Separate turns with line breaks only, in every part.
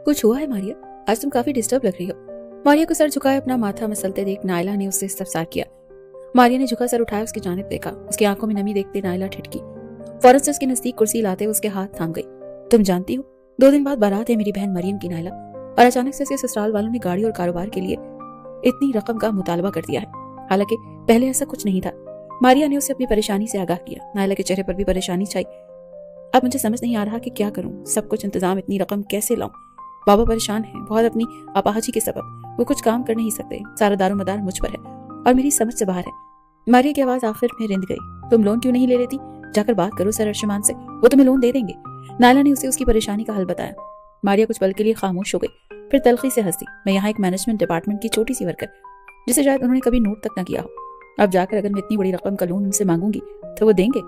कुछ हुआ है मारिया? आज तुम काफी डिस्टर्ब लग रही हो। मारिया को सर झुकाए अपना माथा मसलते देख नायला ने उससे इस्तफसार किया। मारिया ने झुका सर उठाया उसकी जानिब देखा। उसकी आंखों में नमी देखते नायला ठिठकी। फौरन से उसके नजदीक कुर्सी लाते उसके हाथ थाम गई। तुम जानती हो 2 दिन बाद बारात है मेरी बहन मरियम की नायला, और अचानक से ससुराल वालों ने गाड़ी और कारोबार के लिए इतनी रकम का मुतालबा कर दिया है। हालांकि पहले ऐसा कुछ नहीं था। मारिया ने उसे अपनी परेशानी से आगाह किया। नायला के चेहरे पर भी परेशानी छाई। अब मुझे समझ नहीं आ रहा कि क्या करूं, सब कुछ इंतजाम, इतनी रकम कैसे लाऊं। बाबा परेशान है बहुत अपनी अपाहजी के सबब, वो कुछ काम कर नहीं सकते। सारा दारोमदार मुझ पर है और मेरी समझ से बाहर है। मारिया की आवाज आखिर में रिंध गई। तुम लोन क्यों नहीं ले लेती? जाकर बात करो सर अर्शमान से, वो तुम्हें लोन दे देंगे। नायला ने उसे उसकी परेशानी का हल बताया। मारिया कुछ पल के लिए खामोश हो गई, फिर तलखी से हंसी। मैं यहाँ एक मैनेजमेंट डिपार्टमेंट की छोटी सी वर्कर, जिसे शायद उन्होंने कभी नोट तक न किया हो। अब जाकर अगर मैं इतनी बड़ी रकम का लोन उनसे मांगूंगी तो वो देंगे?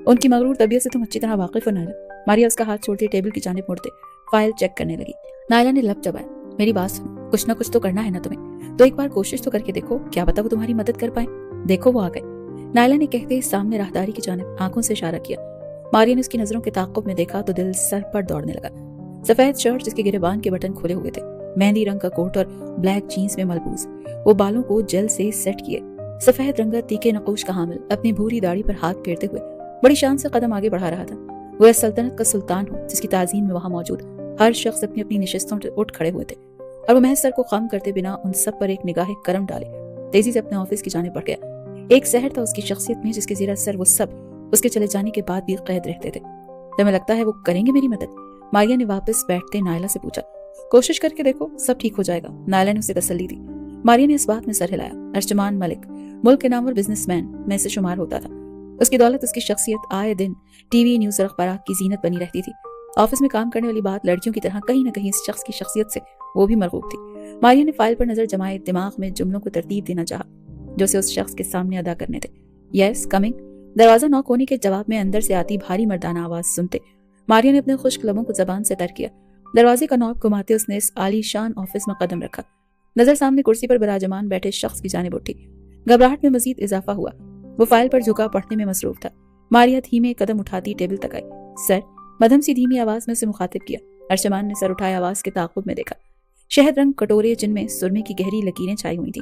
उनकी मगरूर तबीयत से तुम अच्छी तरह वाकिफ हो नायला। मारिया उसका हाथ छोड़ते टेबल की जानिब मुड़ते फाइल चेक करने लगी। नायला ने लब चबाया। मेरी बात सुनो, कुछ ना कुछ तो करना है ना तुम्हें, तो एक बार कोशिश तो करके देखो, क्या पता वो तुम्हारी मदद कर पाए। देखो वो आ गए। नायला ने कहते ही सामने राहदारी की जानिब आंखों से इशारा किया। मारिया ने उसकी नजरों के ताक़ुब में देखा तो दिल सर पर दौड़ने लगा। सफेद शर्ट जिसके गिरेबान के बटन खुले हुए थे, मेहंदी रंग का कोट और ब्लैक जीन्स में मलबूस, वो बालों को जेल से सेट किए, सफेद रंगा तीखे नकूश का हामिल अपनी भूरी दाढ़ी पर हाथ फेरते हुए बड़ी शान से कदम आगे बढ़ा रहा था। वो इस सल्तनत का सुल्तान हो जिसकी ताज़ीम में वहां मौजूद हर शख्स अपनी अपनी नशिस्तों से उठ खड़े हुए थे, और वो महज सर को खम करते बिना उन सब पर एक निगाह करम डाले तेजी से अपने ऑफिस की जाने बढ़ गया। एक सहर था उसकी शख्सियत में जिसके ज़ेर असर वो सब उसके चले जाने के बाद भी कैद रहते थे। तुम्हें लगता है वो करेंगे मेरी मदद? मारिया ने वापस बैठते नायला से पूछा। कोशिश करके देखो, सब ठीक हो जाएगा। नायला ने उसे तसल्ली दी। मारिया ने इस बात में सर हिलाया। अर्शमान मलिक मुल्क के नामवर बिजनेसमैन में से शुमार होता था। उसकी दौलत, उसकी शख्सियत आए दिन टीवी, न्यूज़ और अखबार की जीनत बनी रहती थी। ऑफिस में काम करने वाली बात लड़कियों की तरह कहीं न कहीं इस शख्स की शख्सियत से वो भी मरगूब थी। मारिया ने फाइल पर नजर जमाए दिमाग में जुमलों को तरतीब देना चाहा जो उसे उस शख्स के सामने अदा करने थे। Yes coming. दरवाजा नॉक होने के जवाब में अंदर से आती भारी मर्दाना आवाज सुनते मारिया ने अपने खुश्क लबों को जबान से तर किया। दरवाजे का नॉब घुमाते उसने इस आलीशान ऑफिस में कदम रखा। नजर सामने कुर्सी पर विराजमान बैठे शख्स की जानिब उठी। घबराहट में मजीद इजाफा हुआ। वो फाइल पर झुका पढ़ने में मसरूफ था। मारिया धीमे कदम उठाती टेबल तक आई। सर, मध्यम सी धीमी आवाज में उसे मुखातिब किया। अर्शमान ने सर उठाए आवाज के ताक़ुब में देखा। शहद रंग कटोरे जिनमें सुरमे की गहरी लकीरें छाई हुई थी,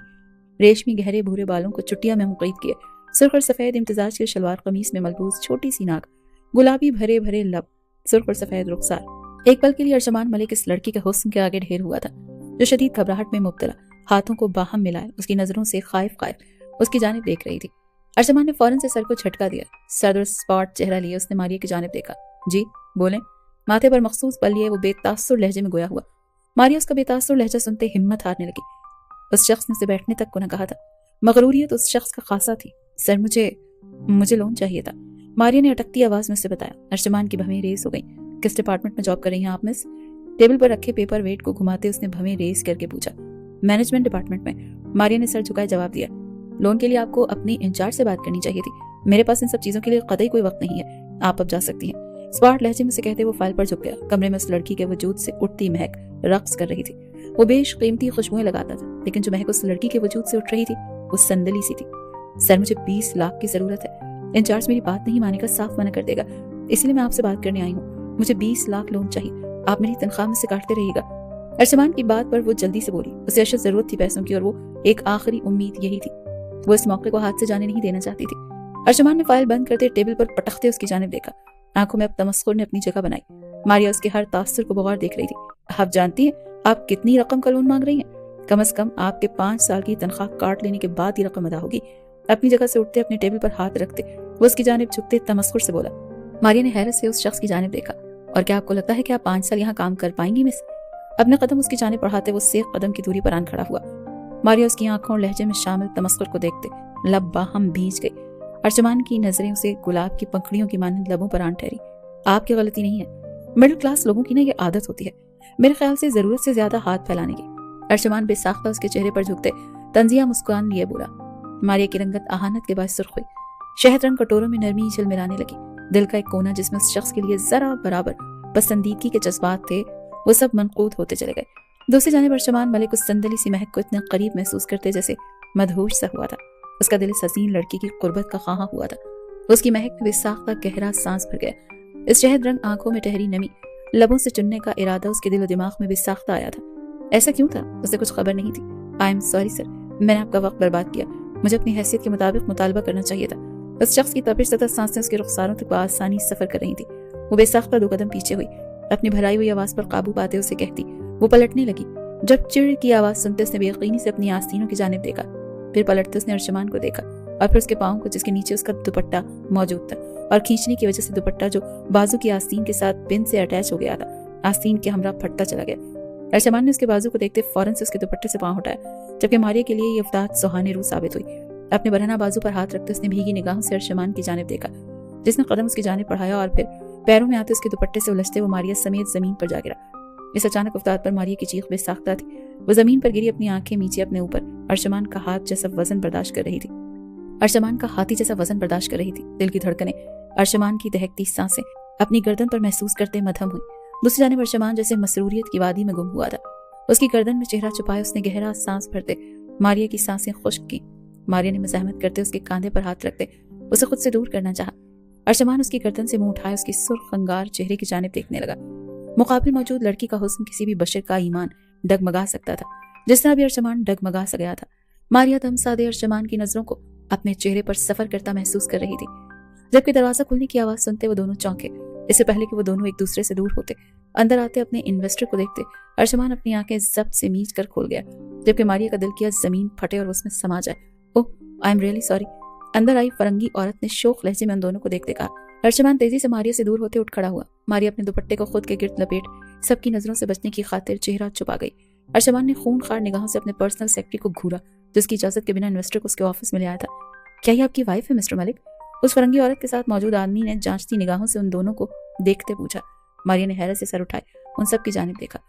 रेशमी गहरे भूरे बालों को चुटिया में मुक़य्यद किए, सुर्ख और सफेद इम्तिजाज के शलवार कमीज में मलबूस छोटी सी नाक, गुलाबी भरे भरे लब, सुर्ख और सफेद रुखसार। एक पल के लिए अर्शमान मलिक इस लड़की के हुस्न के आगे ढेर हुआ था, जो शदीद घबराहट में मुब्तला, हाथों को बाहम मिलाए उसकी नजरों से खाइफ उसकी जानिब देख रही थी। अर्शमान ने फौरन से सर को झटका दिया। सर्द और स्पॉट चेहरा लिए उसने मारिया की जानिब देखा। जी बोले। माथे पर मखसूस पल लिए वो बेतासुर लहजे में गोया हुआ। मारिया उसका बेतासुर लहजा सुनते हिम्मत हारने लगी। उस शख्स ने उसे बैठने तक को न कहा था। मगरूरियत उस शख्स का खासा थी। सर, मुझे लोन चाहिए था, मारिया ने अटकती आवाज में उसे बताया। अर्शमान की भवें रेस हो गई। किस डिपार्टमेंट में जॉब कर रही हैं आप मिस? टेबल पर रखे पेपर वेट को घुमाते उसने भवें रेस करके पूछा। मैनेजमेंट डिपार्टमेंट में, मारिया ने सर झुकाए जवाब दिया। लोन के लिए आपको अपनी इंचार्ज से बात करनी चाहिए थी। मेरे पास इन सब चीजों के लिए कतई कोई वक्त नहीं है, आप अब जा सकती हैं। स्मार्ट लहजे में से कहते वो फाइल पर झुक गया। कमरे में उस लड़की के वजूद से उठती महक रक्स कर रही थी। वो बेशकीमती खुशबुएं लगाता था, लेकिन जो महक उस लड़की के वजूद से उठ रही थी वो संदली सी थी। सर, मुझे 20 लाख की जरूरत है। इंचार्ज मेरी बात नहीं मानेगा, साफ मना कर देगा, इसलिए मैं आपसे बात करने आई हूँ। मुझे 20 लाख लोन चाहिए, आप मेरी तनख्वाह में से काटते रहिएगा। अर्शमान की बात पर वो जल्दी से बोली। उसे अशद जरूरत थी पैसों की, और वो एक आखिरी उम्मीद यही थी। वो इस मौके को हाथ से जाने नहीं देना चाहती थी। अर्शमान ने फाइल बंद करते टेबल पर पटखते उसकी जानिब देखा। आंखों में अब तमस्कुर ने अपनी जगह बनाई। मारिया उसके हर तासुर को बगौर देख रही थी। आप जानती हैं आप कितनी रकम का लोन मांग रही हैं? कम से कम आपके 5 साल की तनख्वाह काट लेने के बाद ही रकम अदा होगी। अपनी जगह से उठते अपने टेबल पर हाथ रखते वो उसकी जानिब झुकते तमस्कुर से बोला। मारिया ने हैरत से उस शख्स की जानिब देखा। और क्या आपको लगता है कि आप 5 साल यहाँ काम कर पाएंगी मिस? अपने कदम उसकी जानिब बढ़ाते वो सेफ कदम की दूरी पर आन खड़ा हुआ। मारिया उसकी आंखों और लहजे में शामिल तमस्कुर को देखते लब बाहम भींच गई। अर्शमान की नजरें उसे गुलाब की पंखड़ियों की मानंद लबों पर आन ठहरी। आपकी गलती नहीं है, मिडिल क्लास लोगों की ना ये आदत होती है, मेरे ख्याल से जरूरत से ज्यादा हाथ फैलाने की। अर्शमान बेसाख्ता उसके चेहरे पर झुकते तंजिया मुस्कान लिए बोला। मारिया की रंगत आहानत के बाद सुर्ख हुई। शहद रंग कटोरों में नरमी झिलमिलाने लगी। दिल का एक कोना जिसमें उस शख्स के लिए जरा बराबर पसंदीदगी के जज्बात थे, वो सब मनकूद होते चले गए। दूसरी जानिब अर्शमान मलिक उस संदली सी महक को इतने करीब महसूस करते जैसे मदहोश सा हुआ था। उसका दिल इस हसीन लड़की की कुर्बत का ख्वाहा हुआ था। उसकी महक में बेसाख्ता गहरा सांस भर गया। इस शहद रंग आंखों में ठहरी नमी लबों से चुनने का इरादा उसके दिल और दिमाग में भी साख्ता आया था। ऐसा क्यों था? उसे कुछ खबर नहीं थी। आई एम सॉरी सर, मैंने आपका वक्त बर्बाद किया। मुझे अपनी हैसियत के मुताबिक मुतालबा करना चाहिए था। उस शख्स की तपिश तथा सांसें उसके रुखसारों तक आसानी सफर कर रही थी। वो बेसाख्ता 2 कदम पीछे हुई, अपनी भराई हुई आवाज पर काबू पाते उसे कहती। वो पलटने लगी। जब चिड़ की आवाज सुनते उसने बेयकीनी से अपनी आस्तीनों की जानिब देखा, फिर पलटते उसने अर्शमान को देखा और फिर उसके पाँव को, जिसके नीचे उसका दुपट्टा मौजूद था और खींचने की वजह से दुपट्टा जो बाजू की आस्तीन के साथ पिन से अटैच हो गया था, आस्तीन के हमरा फटता चला गया। अर्शमान ने उसके बाजू को देखते फौरन से उसके दुपट्टे से पाँव हटाया, जबकि मारिया के लिए ये अफदाद सुहाने रू साबित हुई। अपने बरहना बाजू पर हाथ रखते उसने भीगी निगाहों से अर्शमान की जानिब देखा, जिसने कदम उसकी जानिब बढ़ाया और फिर पैरों में आते उसके दुपट्टे से उलझते वो मारिया समेत जमीन पर जा गिरा। इस अचानक अफदाद पर मारिया की चीख बेसाख्ता थी। वो जमीन पर गिरी, अपनी आंखें नीचे अपने ऊपर अर्शमान का हाथ जैसा वजन बर्दाश्त कर रही थी। अर्शमान का हाथी जैसा वजन बर्दाश्त कर रही थी। दिल की धड़कनें, अर्शमान की दहकती सांसें अपनी गर्दन पर महसूस करते मधम हुई। दूसरी जानिब अर्शमान जैसे मसरूरियत की वादी में गुम हुआ था। उसकी गर्दन में चेहरा छुपाए उसने गहरा सांस भरते मारिया की सांसें खुश्क की। मारिया ने मज़ाहमत करते उसके कांधे पर हाथ रखते उसे खुद से दूर करना चाहा। अर्शमान उसकी गर्दन से मुंह उठाए उसकी सुर्ख अंगार चेहरे की जानिब देखने लगा। मुकाबिल मौजूद लड़की का हुस्न किसी भी बशर का ईमान डगमगा सकता था, जिस तरह भी अर्शमान डगमगा सा गया था। मारिया दम सादे अर्शमान की नजरों को अपने चेहरे पर सफर करता महसूस कर रही थी। जबकि दरवाजा खुलने की आवाज सुनते वो दोनों चौंके। इससे पहले कि वो दोनों एक दूसरे से दूर होते, अंदर आते अपने इन्वेस्टर को देखते अर्शमान अपनी आंखें जब्त से मीच कर खोल गया, जबकि मारिया का दिल किया जमीन फटे और उसमें समा जाए। ओह, आई एम रियली सॉरी। अंदर आई फरंगी औरत ने शोक लहजे में उन दोनों को देखते कहा। अर्शमान तेजी से मारिया से दूर होते उठ खड़ा हुआ। मारिया अपने दुपट्टे को खुद के गिर्द लपेट सबकी नजरों से बचने की खातिर चेहरा छुपा गई। अर्शमान ने खूनखार निगाहों से अपने पर्सनल सेक्रेटरी को घूरा, जिसकी इजाजत के बिना इन्वेस्टर को उसके ऑफिस में ले आया था। क्या ये आपकी वाइफ है मिस्टर मलिक? उस फरंगी औरत के साथ मौजूद आदमी ने जांचती निगाहों से उन दोनों को देखते पूछा। मारिया ने हैरत से सर उठाए उन सब की जानिब देखा।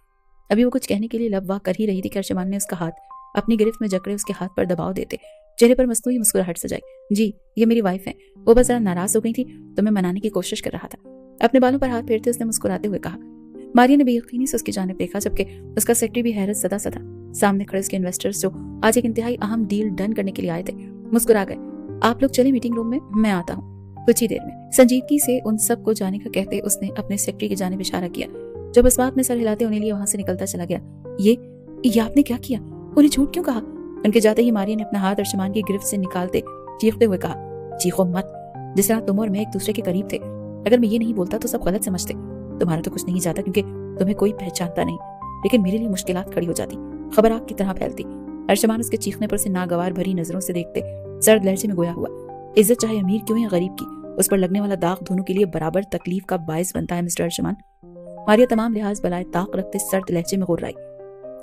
अभी वो कुछ कहने के लिए लब वाह कर ही रही थी कि अर्शमान ने उसका हाथ अपनी गिरफ्त में जकड़े उसके हाथ पर दबाव देते चेहरे पर मस्तूरी मुस्कुराहट सजाई। जी, ये मेरी वाइफ है। वो बस जरा नाराज हो गई थी तो मैं मनाने की कोशिश कर रहा था। अपने बालों पर हाथ फेरते उसने मुस्कुराते हुए कहा। मारिया ने बेयकीनी से उसकी जानिब देखा, जबकि उसका सेक्रेटरी भी हैरत सदा सदा सामने खड़े उसके इन्वेस्टर्स जो आज एक इंतहाई अहम डील डन करने के लिए आए थे मुस्कुरा गए। आप लोग चले मीटिंग रूम में, मैं आता हूँ कुछ ही देर में। संजीदगी से उन सबको जाने का कहते उसने अपने सेक्रेटरी की जानिब इशारा किया, जो बस बात में सर हिलाते उन्हें लिए वहां से निकलता चला गया। ये आपने क्या किया? उन्हें झूठ क्यों कहा? उनके जाते ही मारिया ने अपना हाथ अर्शमान की गिरफ्त से निकालते चीखते हुए कहा, चीखो मत, जिस तरह तुम और मैं एक दूसरे के करीब थे। अगर मैं ये नहीं बोलता तो सब गलत समझते। तुम्हारा तो कुछ नहीं जाता क्योंकि तुम्हें कोई पहचानता नहीं, लेकिन मेरे लिए मुश्किलात खड़ी हो जाती, खबर आग की तरह फैलती। अर्शमान उसके चीखने पर उसे नागवार भरी नजरों से देखते सर्द लहजे में गोया हुआ, इज्जत चाहे अमीर क्यों या गरीब की, उस पर लगने वाला दाग दोनों के लिए बराबर तकलीफ का बायस बनता है मिस्टर अर्शमान। मारिया तमाम लिहाज बलाए ताक रखते सर्द लहजे में गुर्राई।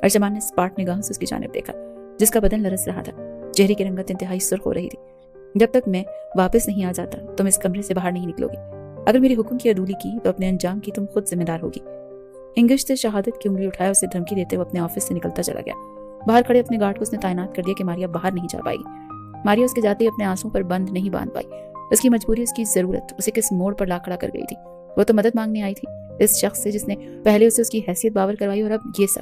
अर्शमान ने स्पार्ट निगाहों से उसकी जानिब देखा, जिसका बदन लरस रहा था। चेहरे की रंगत इंतहाई सुर्ख हो रही थी। जब तक मैं वापस नहीं आ जाता तुम इस कमरे से बाहर नहीं निकलोगी। अगर मेरे हुक्म की अदूली की तो अपने अंजाम की तुम खुद जिम्मेदार होगी। इंग्लिश से शहादत की उंगली उठाया उसे धमकी देते हुए अपने ऑफिस से निकलता चला गया। बाहर खड़े अपने गार्ड को उसने तैनात कर दिया कि मारिया बाहर नहीं जा पाएगी। मारिया उसके जाते ही अपने आंसुओं पर बंद नहीं बांध पाई। उसकी मजबूरी, उसकी जरूरत उसे किस मोड़ पर ला खड़ा कर गई थी। वो तो मदद मांगने आई थी इस शख्स से जिसने पहले उसे उसकी हैसियत बावर करवाई, और अब ये सब।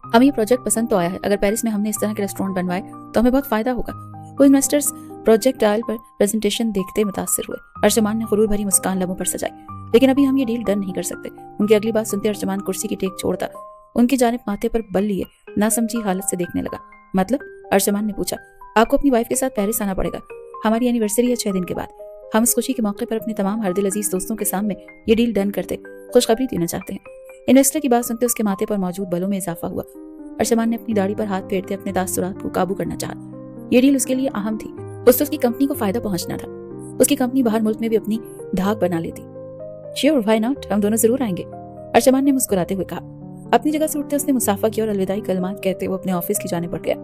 हमें ये प्रोजेक्ट पसंद तो आया है। अगर पेरिस में हमने इस तरह के रेस्टोरेंट बनवाए तो हमें बहुत फायदा होगा। वो इन्वेस्टर्स प्रोजेक्ट आयल पर प्रेजेंटेशन देखते मुतासिर हुए। अर्शमान ने गुरूर भरी मुस्कान लबों पर सजाई, लेकिन अभी हम ये डील डन नहीं कर सकते। उनकी अगली बात सुनते अर्शमान कुर्सी की टेक छोड़ता उनकी जानिब माथे पर बल लिए नासमझी हालत से देखने लगा। मतलब? अर्शमान ने पूछा। आपको अपनी वाइफ के साथ पेरिस आना पड़ेगा। हमारी एनिवर्सरी है 6 दिन के बाद। हम इस खुशी के मौके पर अपने तमाम हरदिल अजीज दोस्तों के सामने ये डील डन करते खुशखबरी देना चाहते हैं। इन्वेस्टर की बात सुनते उसके माथे पर मौजूद बलों में इजाफा हुआ। अर्शमान ने अपनी दाढ़ी पर हाथ फेरते अपने तासुरात को काबू करना चाहा। ये डील उसके लिए अहम थी। उसकी कंपनी को फायदा पहुंचना था। उसकी कंपनी बाहर मुल्क में भी अपनी धाक बना लेती। श्योर, व्हाई नॉट, हम दोनों जरूर आएंगे, अर्शमान ने मुस्कुराते हुए कहा। अपनी जगह से उठते उसने मुसाफा किया और अलविदाई कलमात कहते वो अपने ऑफिस की जाने बढ़ गया।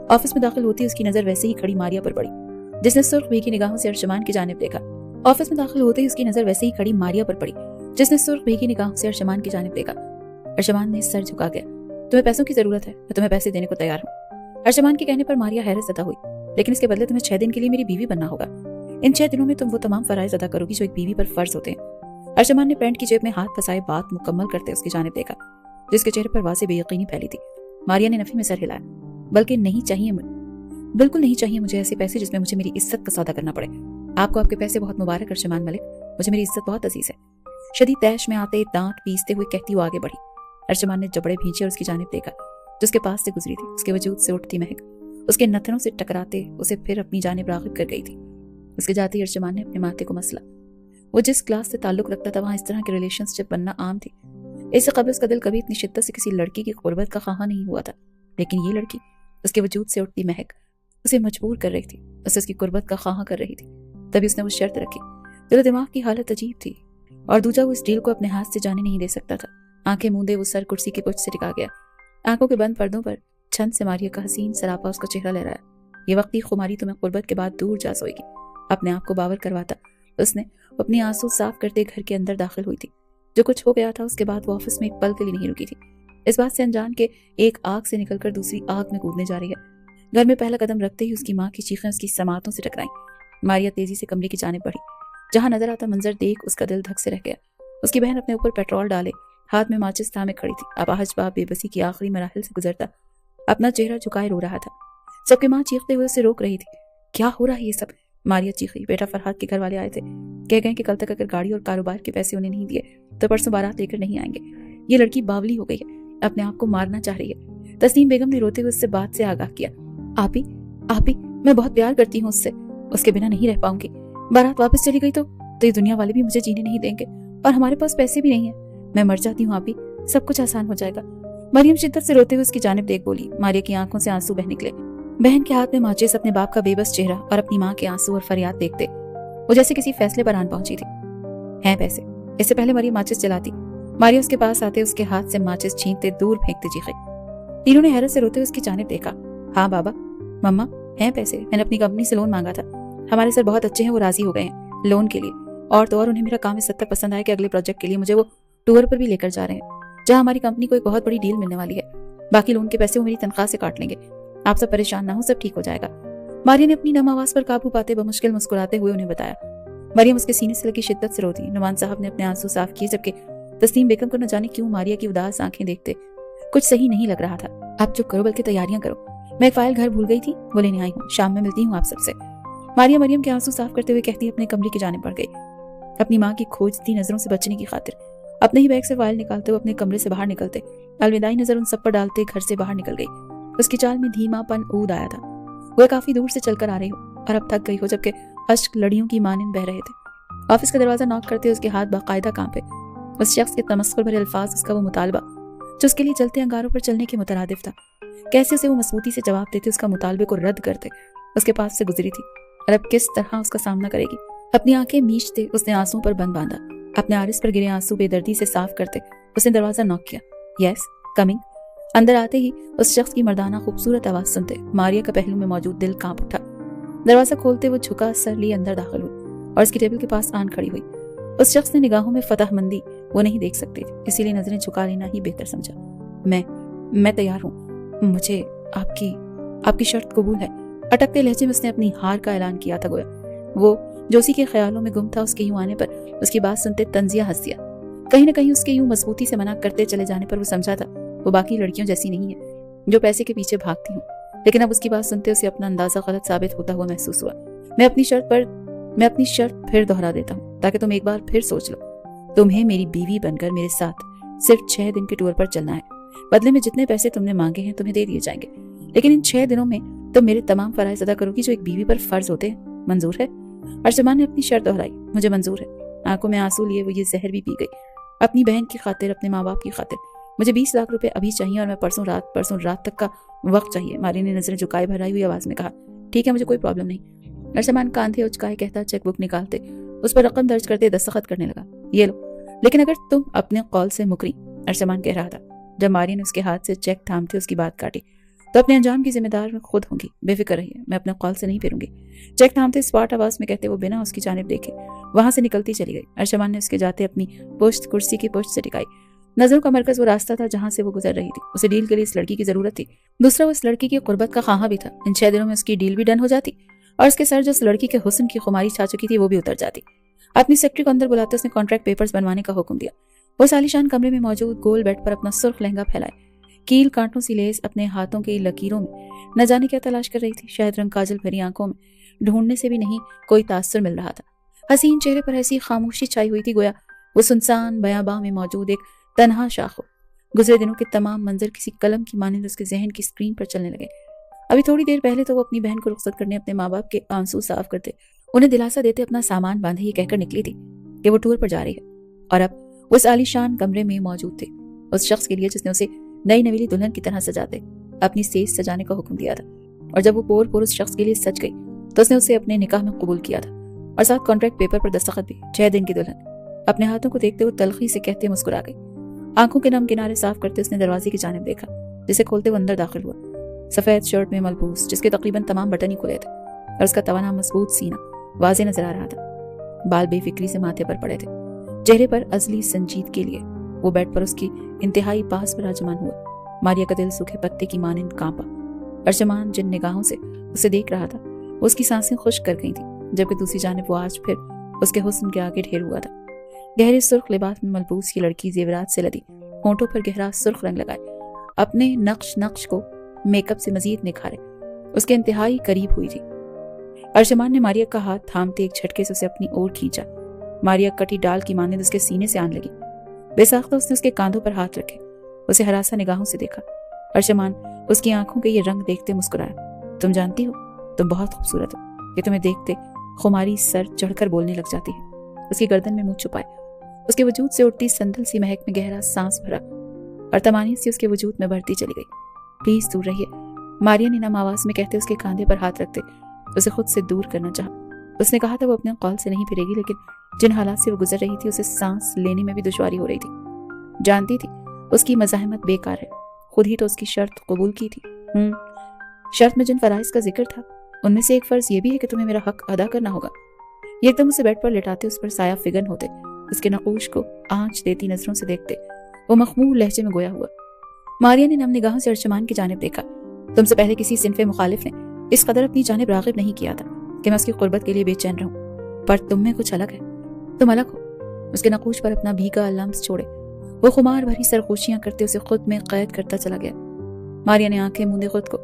ऑफिस में दाखिल होती उसकी नजर वैसे ही खड़ी मारिया पर पड़ी, जिसने सुर्ख भीगी निगाहों से अर्शमान की जानिब देखा। ऑफिस में दाखिल होते ही उसकी नजर वैसे ही खड़ी मारिया पर पड़ी, जिसने सुर्ख भीगी निगाहों से अर्शमान की जानिब देखा। अर्शमान ने सर झुका गया। तुम्हें पैसों की जरूरत है, मैं तुम्हें पैसे देने को तैयार हूँ। अर्शमान के कहने पर मारिया हैरत ज़दा हुई। लेकिन इसके बदले तुम्हें 6 दिन के लिए मेरी बीवी बनना होगा। इन 6 दिनों में तुम वो तमाम फराइज अदा करोगी जो एक बीवी पर फर्ज होते हैं। अर्शमान ने पैंट की जेब में हाथ फंसाए बात मुकम्मल करते उसकी जानिब देखा, जिसके चेहरे पर वाज़ेह बेयकीनी फैली थी। मारिया ने नफी में सर हिलाया। बल्कि नहीं चाहिए, बिल्कुल नहीं चाहिए मुझे ऐसे पैसे जिसमें मुझे मेरी इज्जत का सौदा करना पड़े। आपको आपके पैसे बहुत मुबारक अर्शमान मलिक, मुझे मेरी इज्जत बहुत अजीज है। शदीद तैश में आते दांत पीसते हुए कहती वो आगे बढ़ी। अर्चमान ने जबड़े भींचे और उसकी जानिब देखा, जिसके पास से गुजरी थी उसके वजूद से उठती महक उसके नथनों से टकराते उसे फिर अपनी जानिब राग़िब कर गई थी। उसके जाते ही अर्चमान ने अपने माथे को मसला। वो जिस क्लास से ताल्लुक रखता था वहाँ इस तरह के रिलेशनशिप बनना आम थी। इससे कबल उसका दिल कभी इतनी शिद्दत से किसी लड़की की क़ुर्बत का ख़्वाह नहीं हुआ था, लेकिन ये लड़की, उसके वजूद से उठती महक, उसे मजबूर कर रही थी, उसे उसकी क़ुर्बत का ख़्वाह कर रही थी। तभी उसने वो शर्त रखी। दिल दिमाग की हालत अजीब थी, और दूजा वो इस डील को अपने हाथ से जाने नहीं दे सकता था। आंखें मूंदे वो सर कुर्सी की पुष्ट से टिका गया। आंखों के बंद पर्दों पर छंद से मारिया का हसीन सरापा उसका चेहरा लहराया। ये वक्ती खुमारी तुम्हें क़ुर्बत के बाद दूर जा सोएगी। अपने आप को बावर करवाता उसने अपनी आंसू साफ करते घर के अंदर दाखिल हुई थी। जो कुछ हो गया था उसके बाद वो ऑफिस में एक पल के लिए नहीं रुकी थी, इस बात से अनजान के एक आग से निकलकर दूसरी आग में कूदने जा रही है। घर में पहला कदम रखते ही उसकी माँ की चीखें उसकी समातों से टकराई। मारिया तेजी से कमरे की जानिब बढ़ी। जहां नजर आता मंजर देख उसका दिल धक से रह गया। उसकी बहन अपने ऊपर पेट्रोल डाले हाथ में माचिस थामे खड़ी थी। अपाहज बाप बेबसी की आखिरी मराहिल से गुजरता अपना चेहरा झुकाए रो रहा था। सबकी माँ चीखते हुए उसे रोक रही थी। क्या हो रहा है ये सब? मारिया चीखी। बेटा फरहाद के घर वाले आए थे, कह गए कि कल तक अगर गाड़ी और कारोबार के पैसे उन्हें नहीं दिए तो परसों बारात लेकर नहीं आएंगे। ये लड़की बावली हो गई है, अपने आप को मारना चाह रही है। तस्नीम बेगम ने रोते हुए उससे बात से आगाह किया। आपी मैं बहुत प्यार करती हूँ उससे, उसके बिना नहीं रह पाऊंगी। बारात वापस चली गई तो ये दुनिया वाले भी मुझे जीने नहीं देंगे, और हमारे पास पैसे भी नहीं है। मैं मर जाती हूँ आपी, सब कुछ आसान हो जाएगा। मरियम शिद्दत से रोते हुए उसकी जानिब देख बोली। मारिया की आंखों से आंसू बह निकले। बहन के हाथ में माचिस, अपने बाप का बेबस चेहरा और अपनी माँ के आंसू और फरियाद देखते वो जैसे किसी फैसले पर आन पहुंची थी। हैं पैसे? इससे पहले मरियम माचिस जलाती। मारिया उसके पास आते उसके हाथ से माचिस छीनते दूर फेंकते चीखे। तीनों ने हैरत से रोते हुए उसकी जानिब देखा। हाँ बाबा, मम्मा, हैं पैसे? मैंने अपनी कंपनी से लोन मांगा था। हमारे सर बहुत अच्छे हैं, वो राजी हो गए हैं लोन के लिए। और तो और उन्हें मेरा काम इस हद तक पसंद आया कि अगले प्रोजेक्ट के लिए मुझे वो टूर पर भी लेकर जा रहे हैं, जहां हमारी कंपनी को एक बहुत बड़ी डील मिलने वाली है। बाकी लोन के पैसे वो मेरी तनख्वाह से काट लेंगे। आप सब परेशान ना हो, सब ठीक हो जाएगा। मारिया ने अपनी नम आवाज पर काबू पाते बमुश्किल मुस्कुराते हुए उन्हें बताया। मरियम उसके सीने से लगी शिद्दत से रोती। नुमान साहब ने अपने आंसू साफ किए, जबकि तस्नीम बेगम को न जाने क्यों मारिया की उदास आंखें देखते कुछ सही नहीं लग रहा था। आप चुप करो, बल्कि तैयारियां करो। मैं एक फाइल घर भूल गई थी, वो लेने आई हूँ। शाम में मिलती हूँ आप सबसे। मारिया मरियम के आंसू साफ करते हुए कहती अपने कमरे की जानिब बढ़ गई, अपनी माँ की खोजती नजरों से बचने की खातिर। अपने ही बैग से फाइल निकालते हुए अपने कमरे से बाहर निकलते, अलविदाई नजर उन सब पर डालते घर से बाहर निकल गई। उसकी चाल में धीमापन ऊद आया था। वह काफी दूर से चलकर आ रही हो और अब थक गई हो, जबकि अश्क लड़ियों की मानिंद बह रहे थे। ऑफिस का दरवाजा नॉक करते उसके हाथ बाकायदा कांपे। उस शख्स के तमस्कुर भरे अल्फाज, उसका वो मुतालबा जो उसके लिए चलते अंगारों पर चलने के मुतरादिफ था, कैसे उसे वो मजबूती से जवाब देते, उसका मुतालबे को रद्द करते। उसके पास से गुजरी थी और अब किस तरह उसका सामना करेगी। अपनी आंखें मीचते उसने आंसुओं पर बंद बांधा। अपने आरिस पर गिरे आंसू बेदर्दी से साफ करते उसने दरवाजा नॉक किया। Yes coming. अंदर आते ही उस शख्स की मर्दाना खूबसूरत आवाज सुनते मारिया का पहलू में मौजूद दिल कांप उठा। दरवाजा खोलते वो झुका सर लिए अंदर दाखिल हुई और उसकी टेबल के पास आन खड़ी हुई। उस शख्स ने निगाहों में फतहमंदी वो नहीं देख सकती थी, इसीलिए नजरें झुका लेना ही बेहतर समझा। मैं तैयार हूँ, मुझे आपकी शर्त कबूल है। अटकते लहजे में उसने अपनी हार का ऐलान किया था। गोया वो जो उसी के ख्यालों में गुम था, उसके यूं आने पर उसकी बात सुनते तंजिया हंस दिया। कहीं न कहीं उसके यूं मजबूती से मना करते चले जाने पर वो समझा था वो बाकी लड़कियों जैसी नहीं है जो पैसे के पीछे भागती हूँ। लेकिन अब उसकी बात सुनते उसे अपना अंदाजा गलत साबित होता हुआ महसूस हुआ। मैं अपनी शर्त फिर दोहरा देता हूँ ताकि तुम एक बार फिर सोच लो। तुम्हें मेरी बीवी बनकर मेरे साथ सिर्फ 6 दिन के टूर पर चलना है। बदले में जितने पैसे तुमने मांगे हैं तुम्हें दे दिए जाएंगे, लेकिन इन 6 दिनों में तुम मेरे तमाम फराइज अदा करोगी जो एक बीवी पर फर्ज होते हैं। मंजूर है? अर्चमान ने अपनी शर्त दोहराई। मुझे मंजूर है। आंखों में आंसू लिए वो ये जहर भी पी गई। अपनी बहन की खातिर, अपने माँ बाप की खातिर। मुझे 20 लाख रुपए अभी चाहिए और मैं परसों रात तक का वक्त चाहिए। मारी ने नजरें झुकाए भराई हुई आवाज में कहा। ठीक है, मुझे कोई प्रॉब्लम नहीं। अर्चमान कांधे उचकाए कहता चेकबुक निकालते उस पर रकम दर्ज करते दस्तखत करने लगा। ये लो, लेकिन अगर तुम अपने कॉल से मुकरी, अर्चमान कह रहा था। जब मारी ने उसके हाथ से चेक थामते उसकी बात काटी, तो अपने अंजाम की जिम्मेदार मैं खुद होंगी, बेफिक्र रहिए, मैं अपने कॉल से नहीं फिरूंगी। चेक थामते स्पॉट आवाज में कहते वो बिना उसकी जानिब देखे वहां से निकलती चली गई। अर्चमान ने उसके जाते अपनी पुश्त कुर्सी की पुश्त से टिकाई। नजरों का मरकज वो रास्ता था जहां से वो गुजर रही थी। उसे डील के लिए इस लड़की की जरूरत थी। दूसरा, वो इस लड़की की कुर्बत का ख्वाहा भी था। इन 6 दिनों में उसकी डील भी डन हो जाती और उसके सर जो उस लड़की के हुस्न की खुमारी छा चुकी थी वो भी उतर जाती। अपनी सेक्रेटरी को अंदर बुलाते उसने कॉन्ट्रैक्ट पेपर्स बनवाने का हुक्म दिया। वो सालिशान कमरे में मौजूद गोल बेड पर अपना सुर्ख लहंगा फैलाए, कील कांटों सी लेस अपने हाथों की लकीरों में न जाने क्या तलाश कर रही थी। शायद रंग काजल भरी आंखों में ढूंढने से भी नहीं कोई तासुर मिल रहा था। हसीन चेहरे पर ऐसी खामोशी छाई हुई थी गोया वो सुनसान बयाबां में मौजूद एक तन्हा शाख हो। गुजरे दिनों के तमाम मंजर किसी कलम की मानिंद उसके जहन की स्क्रीन पर चलने लगे। अभी थोड़ी देर पहले तो वो अपनी बहन को रुखसत करने अपने माँ बाप के आंसू साफ करते, उन्हें दिलासा देते अपना सामान बांधे ये कहकर निकली थी कि वो टूर पर जा रही है, और अब वो उस आलीशान कमरे में मौजूद थे उस शख्स के लिए जिसने उसे नई नवेली दुल्हन की तरह सजाते अपनी सेज सजाने का हुक्म दिया था। और जब वो पोर पोर उस शख्स के लिए सज गई तो उसने उसे अपने निकाह में कबूल किया था, और साथ कॉन्ट्रैक्ट पेपर पर दस्तखत भी। 6 दिन की दुल्हन अपने हाथों को देखते हुए तलखी से कहते मुस्कुरा गई। आंखों के नम किनारे साफ करते उसने दरवाजे की जानिब देखा, जिसे खोलते वो अंदर दाखिल हुआ। सफेद शर्ट में मलबूस, जिसके तकरीबन तमाम बटन ही खुले थे, और उसका तवाना मजबूत सीना वाज़े नजर आ रहा था। बाल बेफिक्री से माथे पर पड़े थे, चेहरे पर अजली संजीदगी के लिए वो बेड पर उसकी इंतहाई पास विराजमान हुआ। मारिया का दिल सूखे पत्ते की मानिंद कांपा। अर्शमान जिन निगाहों से उसे देख रहा था वो उसकी सांसें खुश्क कर गई थी, जबकि दूसरी जानिब वो आज फिर उसके हुस्न के आगे ढेर हुआ था। गहरे सुर्ख लिबास में मलबूस की लड़की जेवरात से लदी, होंठों पर गहरा सुर्ख रंग लगाए, अपने नक्श को मेकअप से मजीद निखारे, उसके इंतहाई करीब हुई थी। अर्शमान ने मारिया का हाथ थामते एक झटके से उसे अपनी ओर खींचा। मारिया कटी डाल की मानिंद उसके सीने से आन लगी। बेसाख्ता उसने उसके कांधों पर हाथ रखे, उसे हरासा निगाहों से देखा। अर्शमान उसकी आंखों के ये रंग देखते मुस्कुराया। तुम जानती हो, तुम बहुत खूबसूरत हो। ये तुम्हें देखते खुमारी सर चढ़कर बोलने लग जाती है। उसकी गर्दन में मुंह छुपाए, उसके वजूद से उठती संदल सी महक में गहरा सांस भरा और तमानी सी उसके वजूद में बढ़ती चली गई। प्लीज दूर रहिए, मारिया ने नम आवाज में कहते उसके कांधे पर हाथ रखते उसे खुद से दूर करना चाहा। उसने कहा था वो अपने कौल से नहीं फिरेगी, लेकिन जिन हालात से वो गुजर रही थी उसे सांस लेने में भी दुश्वारी हो रही थी। जानती थी उसकी मज़ाहमत बेकार है, खुद ही तो उसकी शर्त कबूल की थी। शर्त में जिन फराइज का जिक्र था उनमें से एक फर्ज ये भी है कि तुम्हें मेरा हक अदा करना होगा। ये एकदम उसे बेड पर लेटाते उस पर साया फिगन होते, उसके नकूश को आंच देती नजरों से देखते वो मखमूर लहजे में गोया हुआ। मारिया ने नम निगाहों से अर्शमान की जानिब देखा। तुमसे पहले किसी सिनफे मुखालिफ ने इस कदर अपनी जानिब रागिब नहीं किया था कि मैं उसकी कुर्बत के लिए बेचैन रहूं, पर तुम में कुछ अलग है, तुम अलग हो। उसके नकूश पर अपना भीगा लम्स छोड़े वो खुमार भरी सरगोशियां करते उसे खुद में कैद करता चला गया। मारिया ने आंखें मूंदे खुद को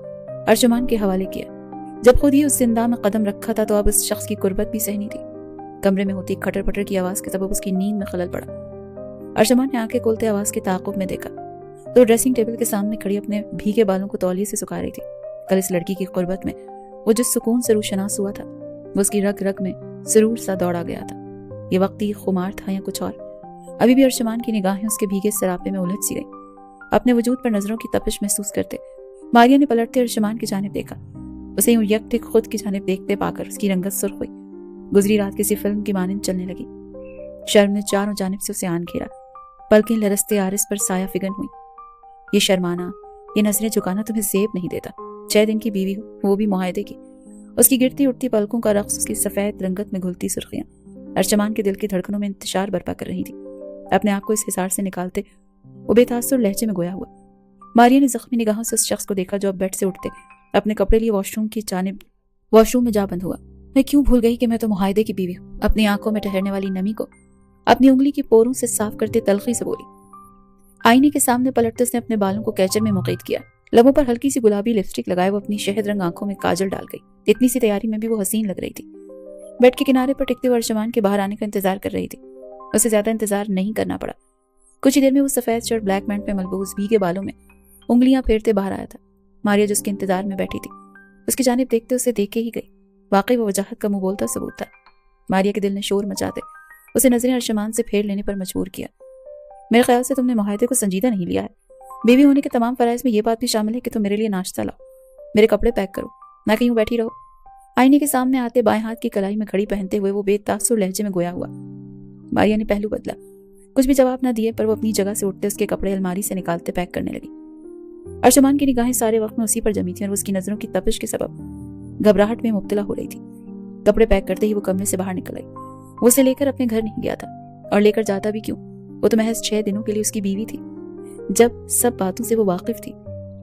अर्शमान के हवाले किया। जब खुद ही उस जिंदा में कदम रखा था तो अब उस शख्स की कुर्बत भी सहनी थी। कमरे में होती खटर पटर की आवाज के सबब उसकी नींद में खलल पड़ा। अर्शमान ने आंखें खोलते आवाज के ताक़ुब में देखा तो ड्रेसिंग टेबल के सामने खड़ी अपने भीगे बालों को तौलिए से सुखा रही थी। कल इस लड़की की कुर्बत में वो जिस सुकून से रूशनास हुआ था वो उसकी रग रग में सुरूर सा दौड़ा गया था। ये वक्ती खुमार था या कुछ और। अभी भी अर्शमान की निगाहें उसके भीगे सरापे में उलझ सी गई। अपने वजूद पर नजरों की तपिश महसूस करते मारिया ने पलटते अर्शमान की जानिब देखा। उसे यूं यकटिक खुद की जानिब देखते पाकर उसकी रंगत सुर्ख हुई। गुजरी रात किसी फिल्म की मानिंद चलने लगी। शर्म ने चारों जानिब से उसे आन घेरा। पलकें लरसते आरिस पर साया फिगन हुई। ये शर्माना, ये नजरें झुकाना तुम्हें जेब नहीं देता। 6 दिन की बीवी हो, वो भी मुआहदे की। उसकी गिरती उठती पलकों का रक्स, उसकी सफेद रंगत में घुलती सुर्खियां अर्शमान के दिल की धड़कनों में इंतशार बर्पा कर रही थी। अपने आप को इस हिसार से निकालते वो बेतासुर लहजे में गोया हुआ। मारिया ने जख्मी निगाहों से उस शख्स को देखा जो अब बेड से उठते अपने कपड़े लिए वॉशरूम में जा बंद हुआ। मैं क्यों भूल गई कि मैं तो मुआहदे की बीवी हूँ। अपनी आंखों में ठहरने वाली नमी को अपनी उंगली की पोरों से साफ करते तलखी से बोली। आईने के सामने पलटते उसने अपने बालों को कैचर में मुक़य्यद किया। लबों पर हल्की सी गुलाबी लिपस्टिक लगाए वो अपनी शहद रंग आंखों में काजल डाल गई। इतनी सी तैयारी में भी वो हसीन लग रही थी। बेड के किनारे पर टिकते हुए अर्शमान के बाहर आने का इंतजार कर रही थी। उसे ज्यादा इंतजार नहीं करना पड़ा। कुछ ही देर में वो सफेद शर्ट ब्लैक पैंट में मलबूस भीगे बालों में उंगलियां फेरते बाहर आया था। मारिया जिसके इंतजार में बैठी थी उसकी जानिब देखते उसे देख के ही गई। वाकई वो वजाहत का मुंह बोलता सबूत था। मारिया के दिल ने शोर मचाते उसे नजरें अर्शमान से फेर लेने पर मजबूर किया। मेरे ख्याल से तुमने मुआहदे को संजीदा नहीं लिया है। बीवी होने के तमाम फराइज में ये बात भी शामिल है कि तुम मेरे लिए नाश्ता लाओ, मेरे कपड़े पैक करो, ना कहीं बैठी रहो। आईने के सामने आते बाएं हाथ की कलाई में घड़ी पहनते हुए वो बेतासुर लहजे में गोया हुआ। मारिया ने पहलू बदला। कुछ भी जवाब ना दिए पर वो अपनी जगह से उठते उसके कपड़े अलमारी से निकालते पैक करने लगी। अर्शमान की निगाहें सारे वक्त में उसी पर जमी थी और उसकी नजरों की तपिश के सबब घबराहट में मुब्तला हो रही थी। कपड़े पैक करते ही वो कमरे से बाहर निकल आई। वो उसे लेकर अपने घर नहीं गया था, और लेकर जाता भी क्यों, वो तो महज 6 दिनों के लिए उसकी बीवी थी। जब सब बातों से वो वाकिफ थी,